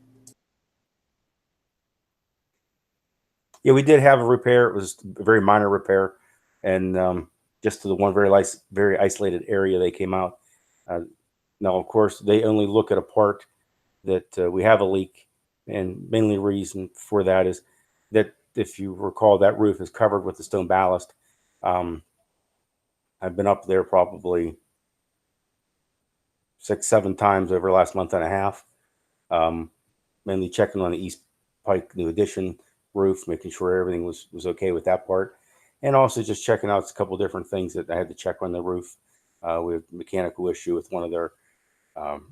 Yeah, we did have a repair. It was a very minor repair, and just to the one very isolated area they came out. Now, of course, they only look at a part that we have a leak, and mainly reason for that is that, if you recall, that roof is covered with the stone ballast. I've been up there probably 6-7 times over the last month and a half, mainly checking on the East Pike new addition roof, making sure everything was okay with that part, and also just checking out a couple of different things that I had to check on the roof. We had a mechanical issue with one of their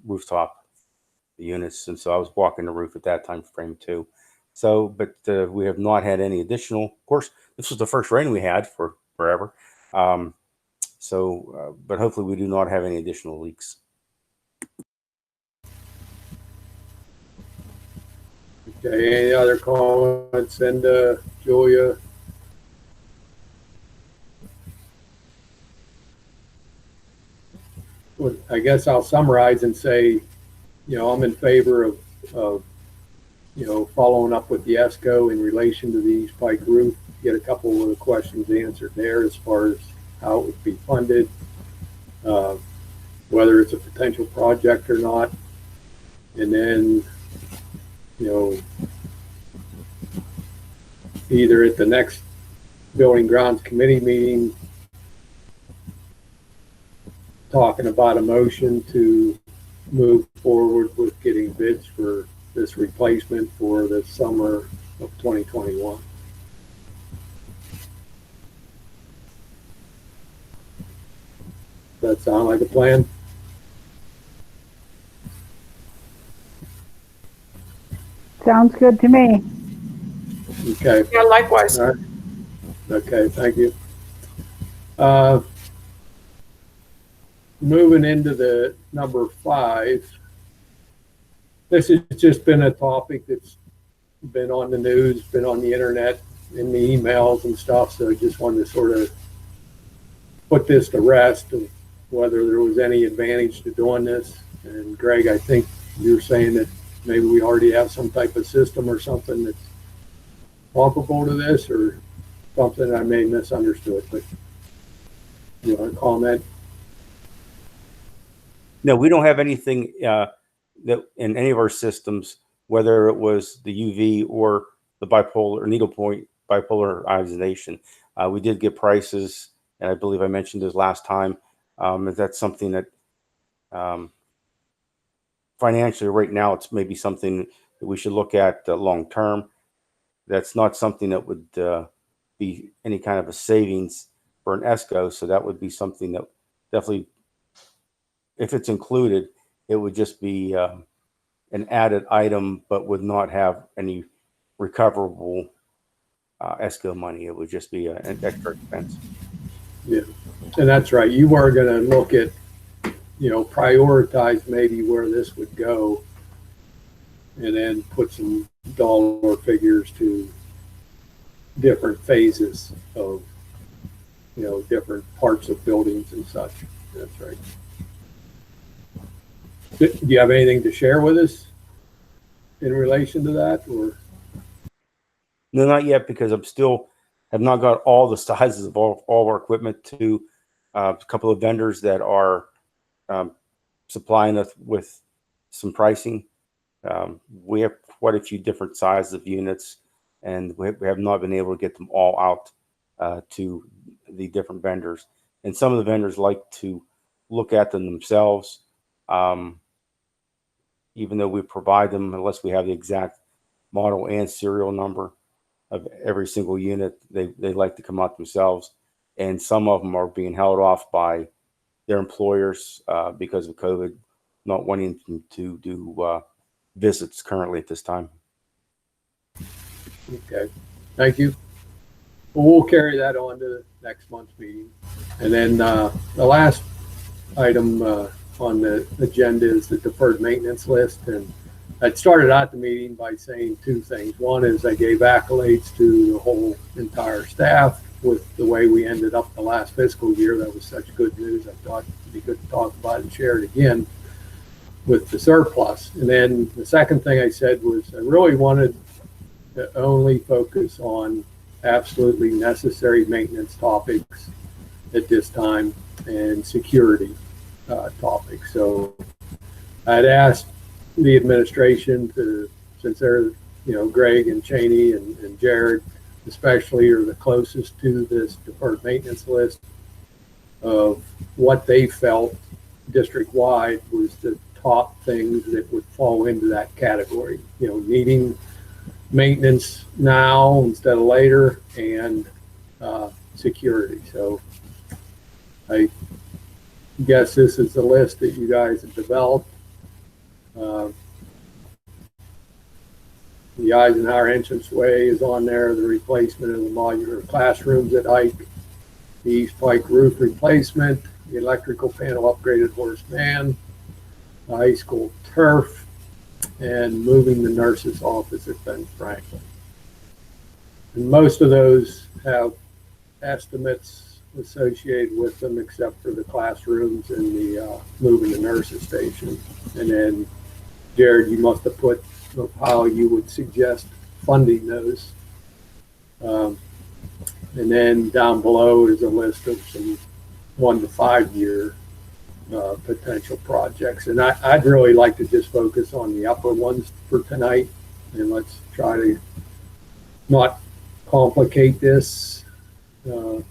rooftop units, and so I was walking the roof at that time frame too. So, but we have not had any additional. Of course, this was the first rain we had for forever. But hopefully we do not have any additional leaks. Okay, any other comments? And Julia? Well, I guess I'll summarize and say, I'm in favor of following up with the ESCO in relation to the East Pike roof, get a couple of the questions answered there as far as how it would be funded, whether it's a potential project or not. And then, either at the next Building Grounds Committee meeting, talking about a motion to move forward with getting bids for this replacement for the summer of 2021. Does that sound like a plan? Sounds good to me. Okay. Yeah, likewise. All right. Okay, thank you. Moving into the number 5, this has just been a topic that's been on the news, been on the internet, in the emails and stuff, so I just wanted to sort of put this to rest of whether there was any advantage to doing this. And Greg, I think you're saying that maybe we already have some type of system or something that's comparable to this, or something I may have misunderstood, but you want to comment? No, we don't have anything that in any of our systems, whether it was the UV or the bipolar or needlepoint bipolar ionization. We did get prices, and I believe I mentioned this last time. That's something that financially right now, it's maybe something that we should look at long term. That's not something that would be any kind of a savings for an ESCO. So that would be something that definitely, if it's included, it would just be an added item, but would not have any recoverable ESCO money. It would just be an extra expense. Yeah, and that's right. You are going to look at, prioritize maybe where this would go, and then put some dollar figures to different phases of, different parts of buildings and such. That's right. Do you have anything to share with us in relation to that, or? No, not yet, because have not got all the sizes of all of our equipment to a couple of vendors that are supplying us with some pricing. We have quite a few different sizes of units, and we have not been able to get them all out to the different vendors. And some of the vendors like to look at them themselves, even though we provide them, unless we have the exact model and serial number of every single unit, they like to come out themselves. And some of them are being held off by their employers because of COVID, not wanting them to do visits currently at this time. Okay, thank you. Well, we'll carry that on to next month's meeting. And then the last item on the agenda is the deferred maintenance list. And I started out the meeting by saying 2 things. One is I gave accolades to the whole entire staff with the way we ended up the last fiscal year. That was such good news. I thought it'd be good to talk about and share it again with the surplus. And then the second thing I said was I really wanted to only focus on absolutely necessary maintenance topics at this time and security topics. So I'd asked the administration to, since they're, Greg and Cheney and Jared especially are the closest to this deferred maintenance list, of what they felt district-wide was the top things that would fall into that category. Needing maintenance now instead of later, and security. So I guess this is the list that you guys have developed. The Eisenhower entranceway is on there, the replacement of the modular classrooms at Ike, the East Pike roof replacement, the electrical panel upgraded Horace Mann, the high school turf, and moving the nurse's office at Ben Franklin. And most of those have estimates associated with them, except for the classrooms and the moving the nurse's station. And then, Jared, you must have put of how you would suggest funding those. And then down below is a list of some 1 to 5 year potential projects. And I'd really like to just focus on the upper ones for tonight, and let's try to not complicate this, because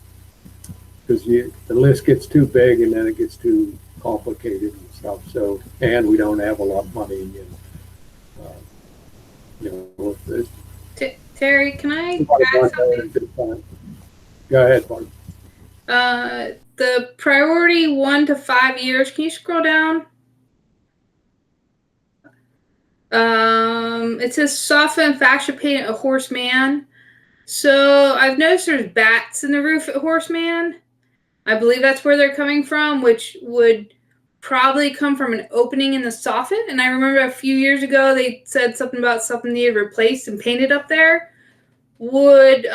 the list gets too big and then it gets too complicated and stuff. So, and we don't have a lot of money, and with this. Terry, can I add something? Go ahead, Mark. The priority 1 to 5 years. Can you scroll down? It says soften fascia paint a horseman. So I've noticed there's bats in the roof at Horseman. I believe that's where they're coming from, which would probably come from an opening in the soffit. And I remember a few years ago they said something about something needed replaced and painted up there. Would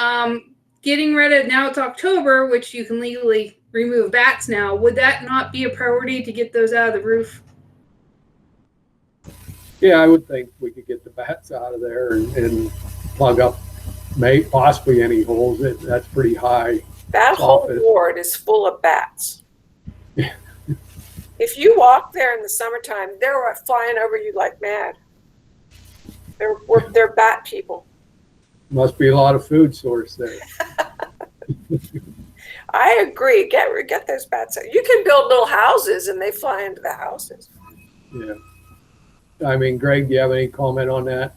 getting rid of, now it's October, which you can legally remove bats now, would that not be a priority to get those out of the roof? Yeah, I would think we could get the bats out of there and plug up possibly any holes. That's pretty high. That whole ward is full of bats. If you walk there in the summertime, they're flying over you like mad. They're bat people. Must be a lot of food source there. I agree. Get those bats out. You can build little houses and they fly into the houses. Yeah. I mean, Greg, do you have any comment on that?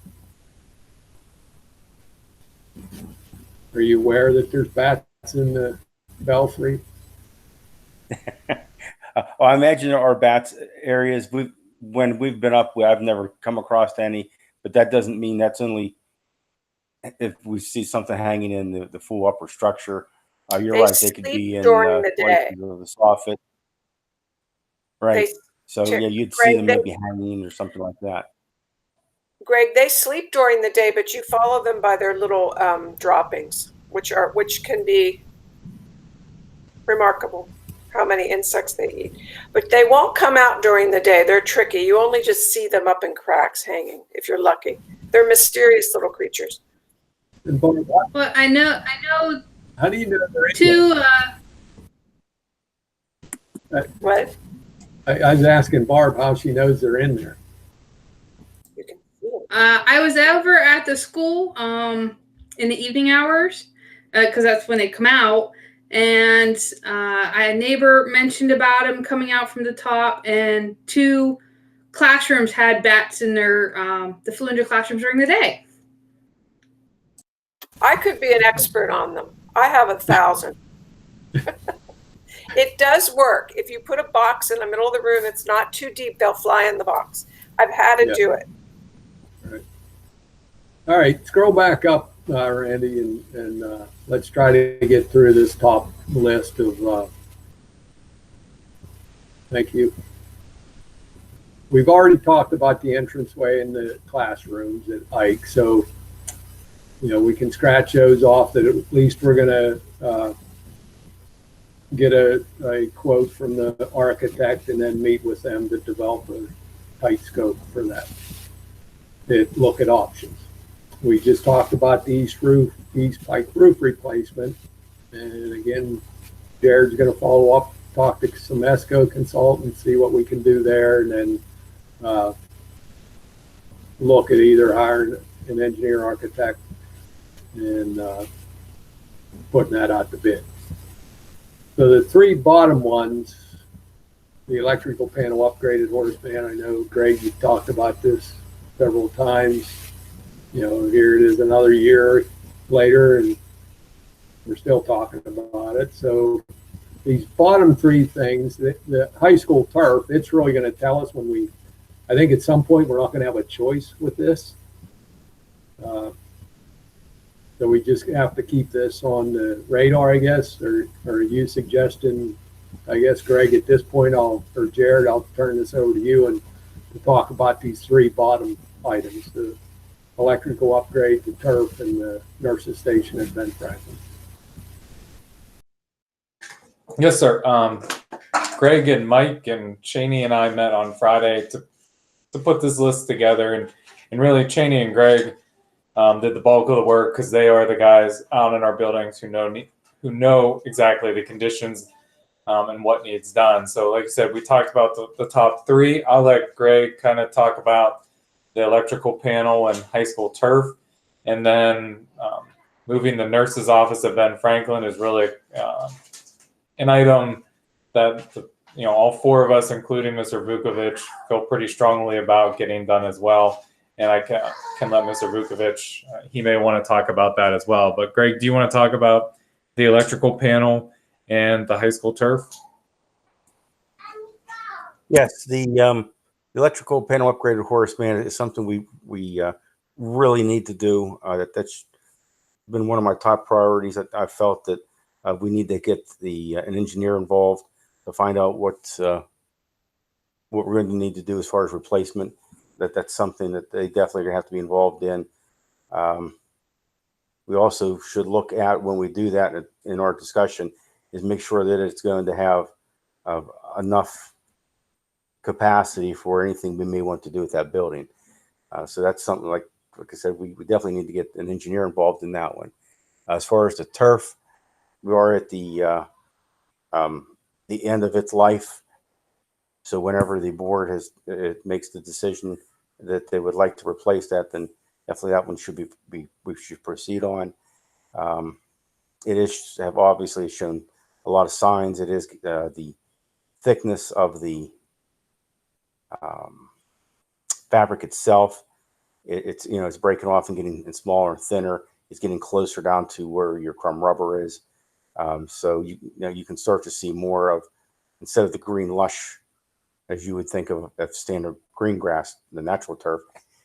Are you aware that there's bats in the belfry? I imagine there are bats areas. When we've been up, I've never come across any, but that doesn't mean that's only if we see something hanging in the full upper structure. You're right; they could be in during the day. The soffit. Right. So yeah, you'd see them maybe hanging or something like that. Greg, they sleep during the day, but you follow them by their little droppings, which can be remarkable. How many insects they eat. But they won't come out during the day. They're tricky. You only just see them up in cracks hanging, if you're lucky. They're mysterious little creatures. Well, I know. How do you know they're two? What? I was asking Barb how she knows they're in there. You can see them. I was over at the school in the evening hours because that's when they come out. And a neighbor mentioned about them coming out from the top, and 2 classrooms had bats in their the flew into classrooms during the day. I could be an expert on them. I have 1,000. It does work. If you put a box in the middle of the room, it's not too deep, they'll fly in the box. I've had to do it. All right, scroll back up, Randy, and let's try to get through this top list of. Thank you. We've already talked about the entranceway in the classrooms at Ike, so we can scratch those off. That at least we're going to get a quote from the architect and then meet with them to develop a tight scope for that. Look at options. We just talked about the East Pike roof replacement. And again, Jared's going to follow up, talk to some ESCO consultants, see what we can do there, and then look at either hiring an engineer architect and putting that out to bid. So the 3 bottom ones, the electrical panel upgraded Horseman, I know, Greg, you've talked about this several times. Here it is another year later and we're still talking about it. So these bottom 3 things, the high school turf, it's really going to tell us when I think at some point we're not going to have a choice with this. So we just have to keep this on the radar, I guess, or are you suggesting, I guess, Greg, at this point, or Jared, I'll turn this over to you and to talk about these 3 bottom items, the electrical upgrade, the turf, and the nurses station at Ben Franklin. Yes, sir. Greg and Mike and Shaney and I met on Friday to put this list together, And really, Cheney and Greg did the bulk of the work because they are the guys out in our buildings who know exactly the conditions and what needs done. So like I said, we talked about the top three. I'll let Greg kind of talk about the electrical panel and high school turf. And then moving the nurse's office at Ben Franklin is really an item that all four of us, including Mr. Vukovic, feel pretty strongly about getting done as well. And I can let Mr. Vukovic, he may want to talk about that as well. But Greg, do you want to talk about the electrical panel and the high school turf? Yes, the electrical panel upgrade at Horace Mann is something we really need to do. That's been one of my top priorities. That I felt that we need to get an engineer involved to find out what we're going to need to do as far as replacement. That's something that they definitely are going to have to be involved in. We also should look at, when we do that in our discussion, is make sure that it's going to have enough capacity for anything we may want to do with that building. So that's something, like I said, we definitely need to get an engineer involved in that one. As far as the turf, we are at the end of its life. So whenever the board makes the decision that they would like to replace that, then definitely that one should we should proceed on. It is have obviously shown a lot of signs. It is the thickness of the fabric itself. It's it's breaking off and getting smaller and thinner. It's getting closer down to where your crumb rubber is. So you can start to see more of, instead of the green lush as you would think of standard green grass, the natural turf,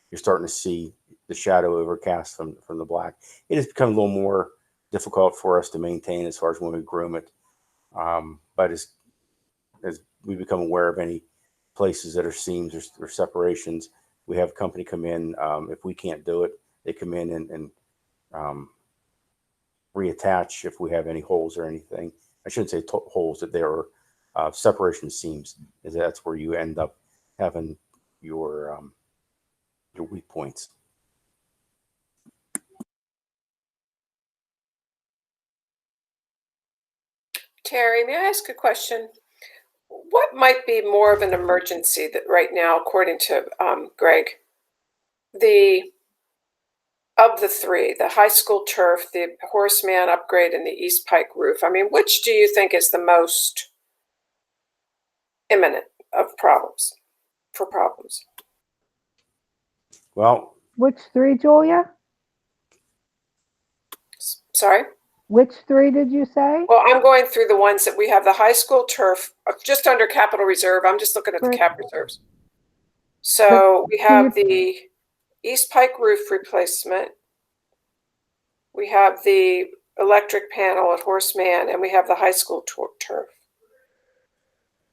you're starting to see the shadow overcast from the black. It has become a little more difficult for us to maintain as far as when we groom it. But as we become aware of any places that are seams or separations, we have a company come in. If we can't do it, they come in and reattach if we have any holes or anything. I shouldn't say holes, that there are separation seams. That's where you end up having your weak points. Terry, may I ask a question? What might be more of an emergency that right now, according to Greg, of the three, the high school turf, the Horace Mann upgrade, and the East Pike roof? I mean, which do you think is the most imminent of problems? Well, Which three, Julia? Sorry? Which three did you say? Well, I'm going through the ones that we have. The high school turf, just under capital reserve. I'm just looking at the Right. cap reserves. So we have the East Pike roof replacement. We have the electric panel at Horace Mann, and we have the high school turf.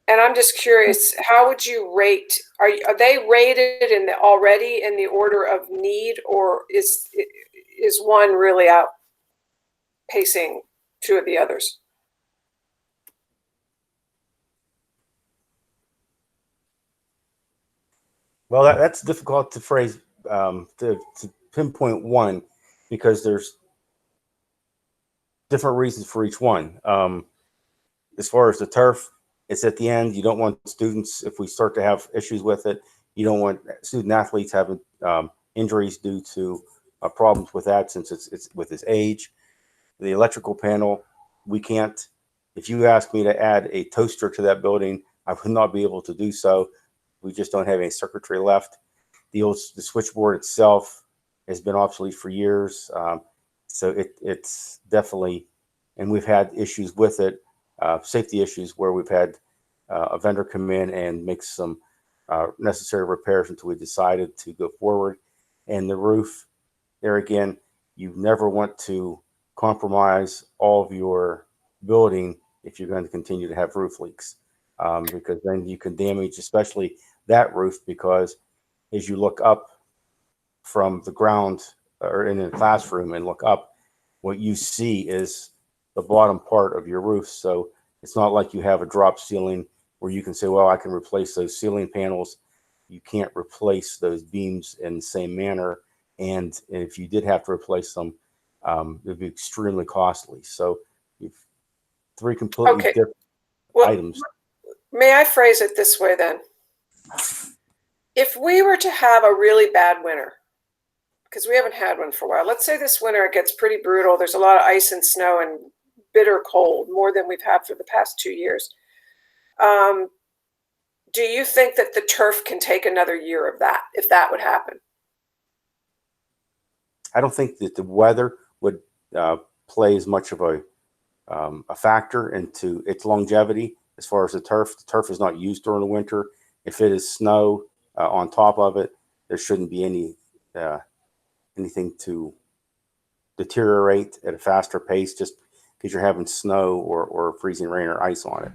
And I'm just curious, how would you rate? Are they rated already in the order of need, or is one really outpacing two of the others? well, that's difficult to phrase, to pinpoint one, because there's different reasons for each one. As far as the turf, it's at the end. You don't want students, if we start to have issues with it, you don't want student athletes having injuries due to problems with that, since it's with his age. The electrical panel, we can't. If you ask me to add a toaster to that building, I would not be able to do so. We just don't have any circuitry left. The switchboard itself has been obsolete for years. So it's definitely, and we've had issues with it, safety issues, where we've had a vendor come in and make some necessary repairs until we decided to go forward. And the roof, there again, you never want to compromise all of your building if you're going to continue to have roof leaks, because then you can damage, especially that roof, because as you look up from the ground or in a classroom and look up, what you see is the bottom part of your roof. So it's not like you have a drop ceiling where you can say, well, I can replace those ceiling panels you can't replace those beams in the same manner. And if you did have to replace them, it would be extremely costly. So you've three completely Okay. different Well, items. may I phrase it this way then? If we were to have a really bad winter, because we haven't had one for a while, let's say this winter it gets pretty brutal. There's a lot of ice and snow and bitter cold, more than we've had for the past 2 years. Do you think that the turf can take another year of that, if that would happen? I don't think that the weather would play as much of a factor into its longevity as far as the turf. The turf is not used during the winter. If it is snow on top of it, there shouldn't be anything to deteriorate at a faster pace just because you're having snow or freezing rain or ice on it.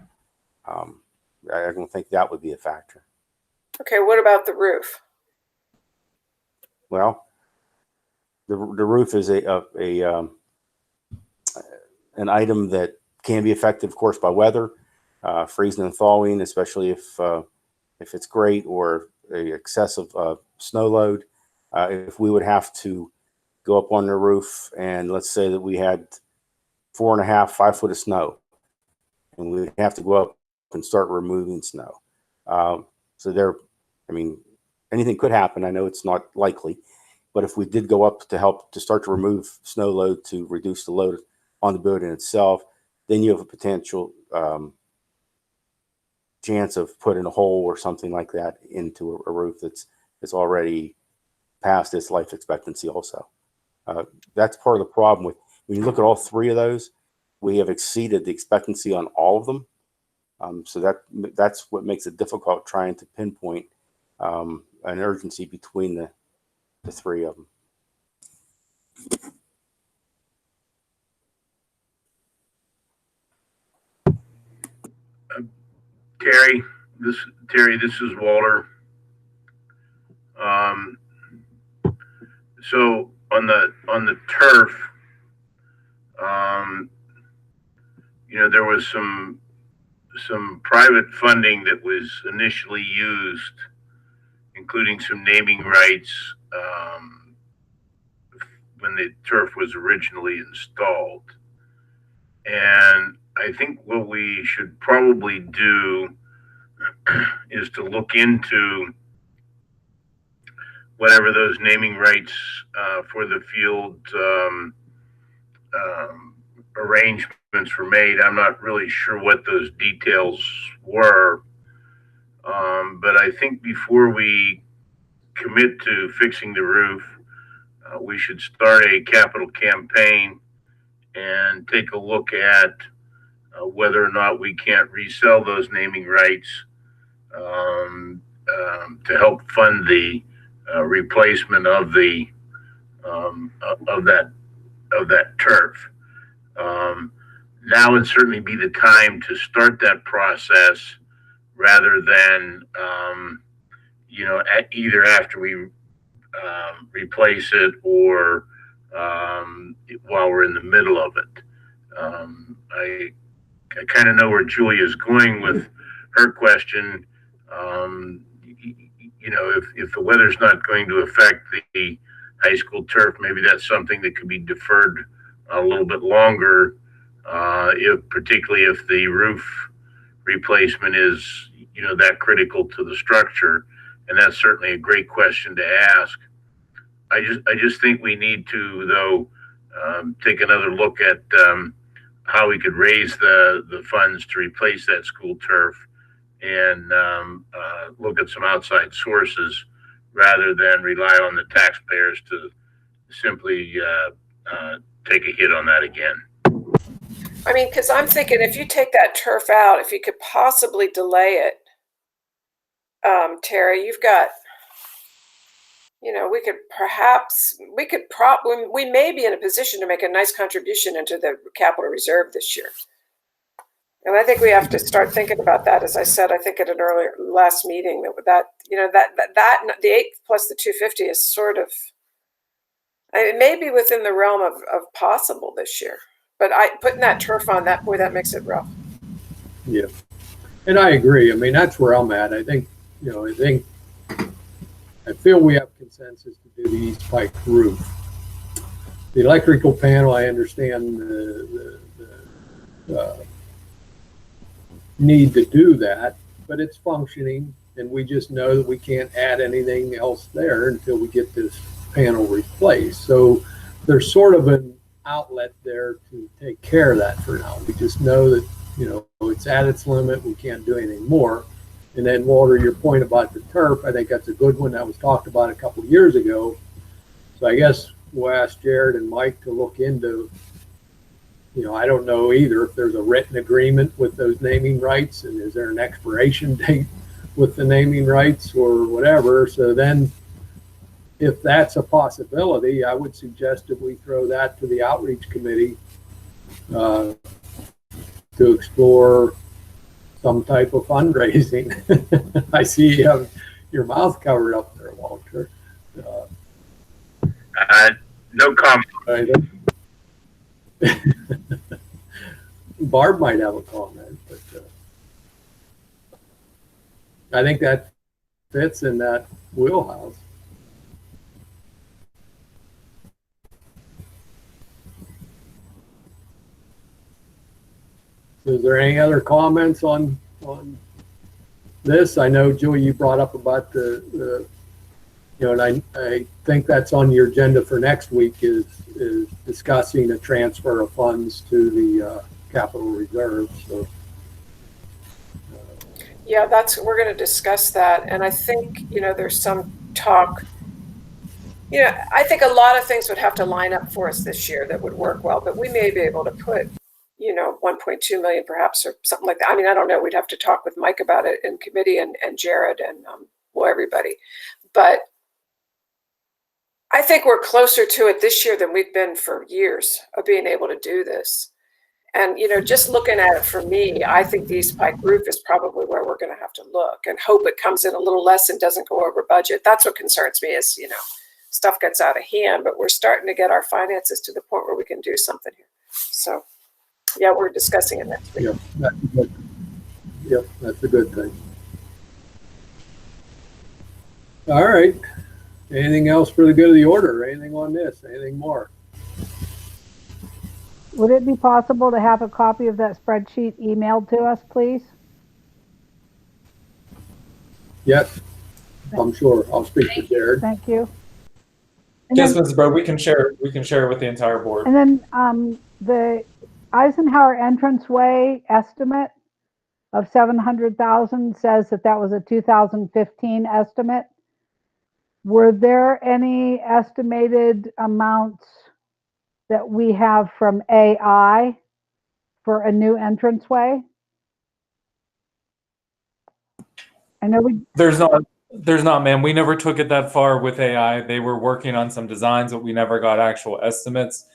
I don't think that would be a factor. Okay, what about the roof? Well, the roof is an item that can be affected, of course, by weather, freezing and thawing, especially if it's great, or a excessive snow load. If we would have to go up on the roof, and let's say that we had 4.5, 5 foot of snow, and we'd have to go up and start removing snow. So there, I mean, anything could happen. I know it's not likely, but if we did go up to help to start to remove snow load to reduce the load on the building itself, then you have a potential chance of putting a hole or something like that into a roof that's already past its life expectancy also. That's part of the problem with, when you look at all three of those, we have exceeded the expectancy on all of them. So that's what makes it difficult trying to pinpoint an urgency between the three of them. Terry, this is Walter. So on the turf, there was some private funding that was initially used, including some naming rights when the turf was originally installed. And I think what we should probably do is to look into whatever those naming rights for the field arrangements were made. I'm not really sure what those details were, but I think before we commit to fixing the roof, we should start a capital campaign and take a look at whether or not we can't resell those naming rights to help fund the replacement of the of that turf. Now would certainly be the time to start that process, rather than either after we replace it or while we're in the middle of it. I kind of know where Julia's going with her question. If the weather's not going to affect the high school turf, maybe that's something that could be deferred a little bit longer, particularly if the roof replacement is that critical to the structure. And that's certainly a great question to ask. I just think we need to, though, take another look at how we could raise the funds to replace that school turf, and look at some outside sources rather than rely on the taxpayers to simply take a hit on that again. I mean, because I'm thinking if you take that turf out, if you could possibly delay it, Terry, you've got, we may be in a position to make a nice contribution into the capital reserve this year. And I think we have to start thinking about that. As I said, I think at an earlier last meeting, that the 8 plus the 250 is sort of, it may be within the realm of possible this year. But putting that turf on, that makes it rough. Yeah, and I agree. I mean, that's where I'm at. I think I feel we have consensus to do the East Pike roof. The electrical panel, I understand the need to do that, but it's functioning, and we just know that we can't add anything else there until we get this panel replaced. So there's sort of an outlet there to take care of that for now. We just know that, you know, it's at its limit. We can't do anything more. And then, Walter, your point about the turf, I think that's a good one. That was talked about a couple of years ago. So I guess we'll ask Jared and Mike to look into, you know, I don't know either if there's a written agreement with those naming rights, and is there an expiration date with the naming rights or whatever. So then, if that's a possibility, I would suggest that we throw that to the outreach committee to explore some type of fundraising. I see you have your mouth covered up there, Walter. No comment. Barb might have a comment, but I think that fits in that wheelhouse. Is there any other comments on this? I know, Julie, you brought up about the you know, and I think that's on your agenda for next week is discussing a transfer of funds to the capital reserve. So Yeah, we're going to discuss that. And I think, you know, there's some talk, you know, I think a lot of things would have to line up for us this year that would work well, but we may be able to put, you know, 1.2 million perhaps, or something like that. I mean, I don't know. We'd have to talk with Mike about it in committee and Jared and well, everybody. But I think we're closer to it this year than we've been for years of being able to do this. And, you know, just looking at it for me, I think the East Pike roof is probably where we're going to have to look and hope it comes in a little less and doesn't go over budget. That's what concerns me is, you know, stuff gets out of hand, but we're starting to get our finances to the point where we can do something here. So, yeah, we're discussing it next week. yep, that's good. Yep, that's a good thing. All right. Anything else for the good of the order? Anything on this? Anything more? Would it be possible to have a copy of that spreadsheet emailed to us, please? Yes, I'm sure. I'll speak to Jared. Thank you. And Yes, then, Mrs. Bird, we can share it with the entire board. and then the Eisenhower entranceway estimate of 700,000 says that was a 2015 estimate. Were there any estimated amounts that we have from AI for a new entranceway? I know There's not, ma'am. We never took it that far with AI. They were working on some designs, but we never got actual estimates.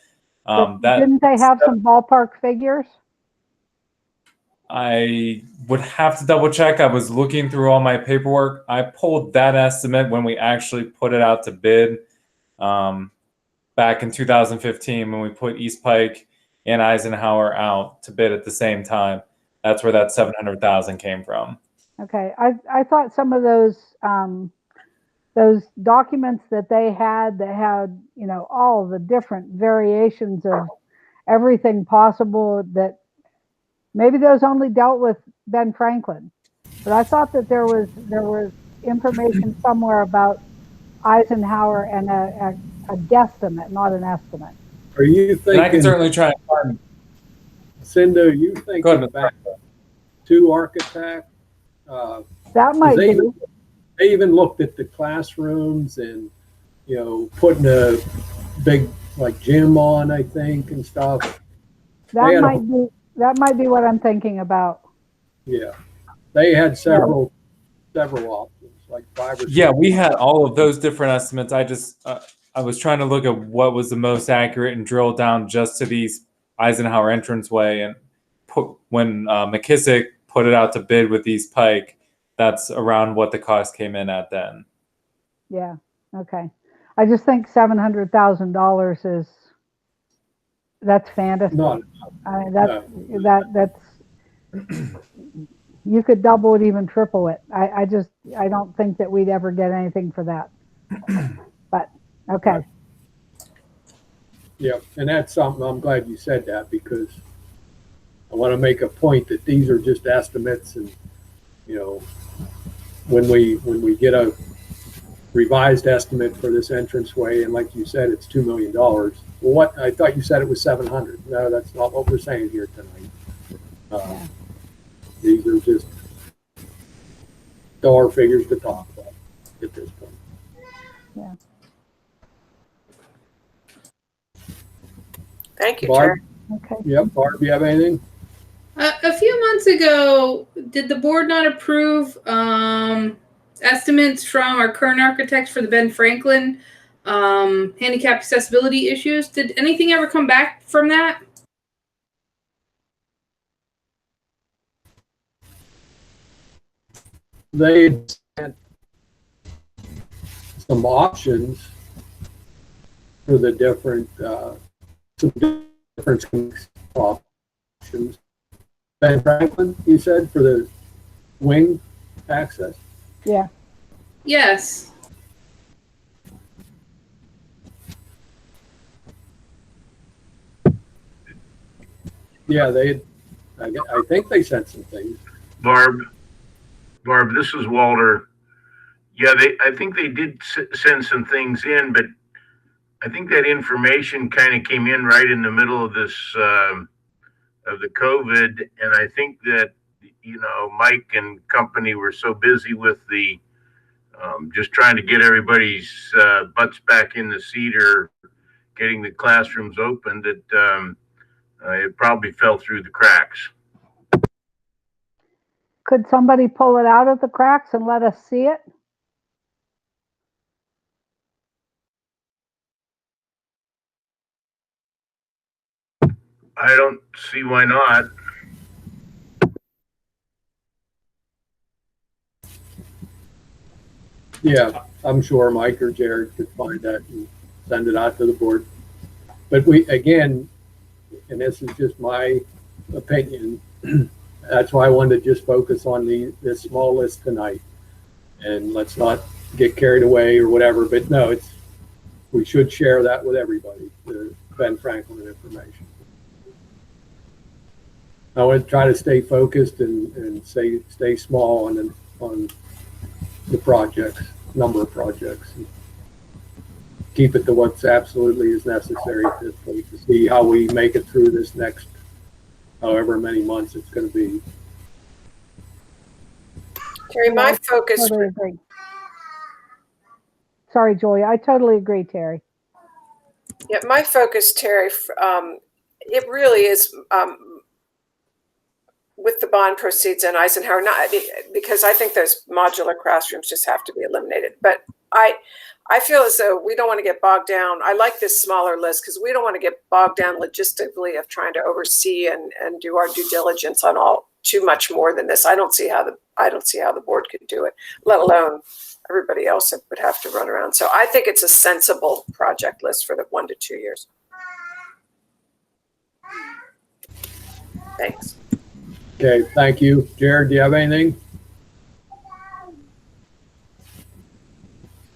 Didn't they have some ballpark figures? I would have to double check. I was looking through all my paperwork. I pulled that estimate when we actually put it out to bid back in 2015 when we put East Pike and Eisenhower out to bid at the same time. That's where that 700,000 came from. Okay, I thought some of those documents that they had that had, you know, all the different variations of everything possible, that maybe those only dealt with Ben Franklin, but I thought that there was information somewhere about Eisenhower and a guesstimate, not an estimate. Are you thinking? And I can certainly try and find. Cindy, are you thinking back to architect? That might be. They even looked at the classrooms and, you know, putting a big like gym on, I think, and stuff. That might be what I'm thinking about. Yeah, they had several options, like 5 or 6. Yeah, we had all of those different estimates. I was trying to look at what was the most accurate and drill down just to these Eisenhower entranceway, and when McKissick put it out to bid with East Pike, that's around what the cost came in at then. Yeah. Okay. I just think $700,000 that's fantasy. No, that's you could double it, even triple it. I don't think that we'd ever get anything for that. But, okay. Yeah, and that's something, I'm glad you said that, because I want to make a point that these are just estimates, and, you know, when we get a revised estimate for this entranceway, and like you said, it's $2 million. Well, what, I thought you said it was 700. No, that's not what we're saying here tonight. These are just dollar figures to talk about at this point. Yeah. Thank you, Barb? Terry. Okay. Yep, Barb, you have anything? A few months ago, did the board not approve estimates from our current architects for the Ben Franklin handicap accessibility issues? Did anything ever come back from that? They sent some options for the different options. Ben Franklin, you said, for the wing access? Yeah. Yes. Yeah, I think they sent some things. Barb, this is Walter. Yeah, I think they did send some things in, but I think that information kind of came in right in the middle of this, of the COVID. And I think that, you know, Mike and company were so busy with the, just trying to get everybody's butts back in the seat or getting the classrooms open that it probably fell through the cracks. Could somebody pull it out of the cracks and let us see it? I don't see why not. Yeah, I'm sure Mike or Jared could find that and send it out to the board. But we, again, and this is just my opinion, that's why I wanted to just focus on this small list tonight. And let's not get carried away or whatever, but no, we should share that with everybody, the Ben Franklin information. I want to try to stay focused and stay small on the projects, number of projects. And keep it to what's absolutely is necessary at this point to see how we make it through this next however many months it's going to be. Terry, my focus. Totally agree. Sorry, Joy. I totally agree, Terry. Yeah, my focus, Terry, it really is with the bond proceeds and Eisenhower, not because I think those modular classrooms just have to be eliminated. But I feel as though we don't want to get bogged down. I like this smaller list because we don't want to get bogged down logistically of trying to oversee and do our due diligence on all too much more than this. I don't see how the board could do it, let alone everybody else that would have to run around. So I think it's a sensible project list for the 1 to 2 years. Thanks. Okay, thank you. Jared, do you have anything?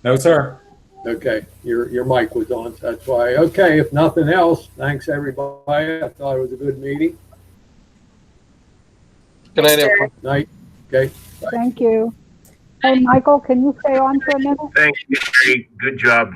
No, sir. Okay, your mic was on, so that's why. Okay, if nothing else, thanks everybody. I thought it was a good meeting. Good night, everyone. Night. Okay. Thank you. Hey, Michael, can you stay on for a minute? Thanks, Gary. Good job.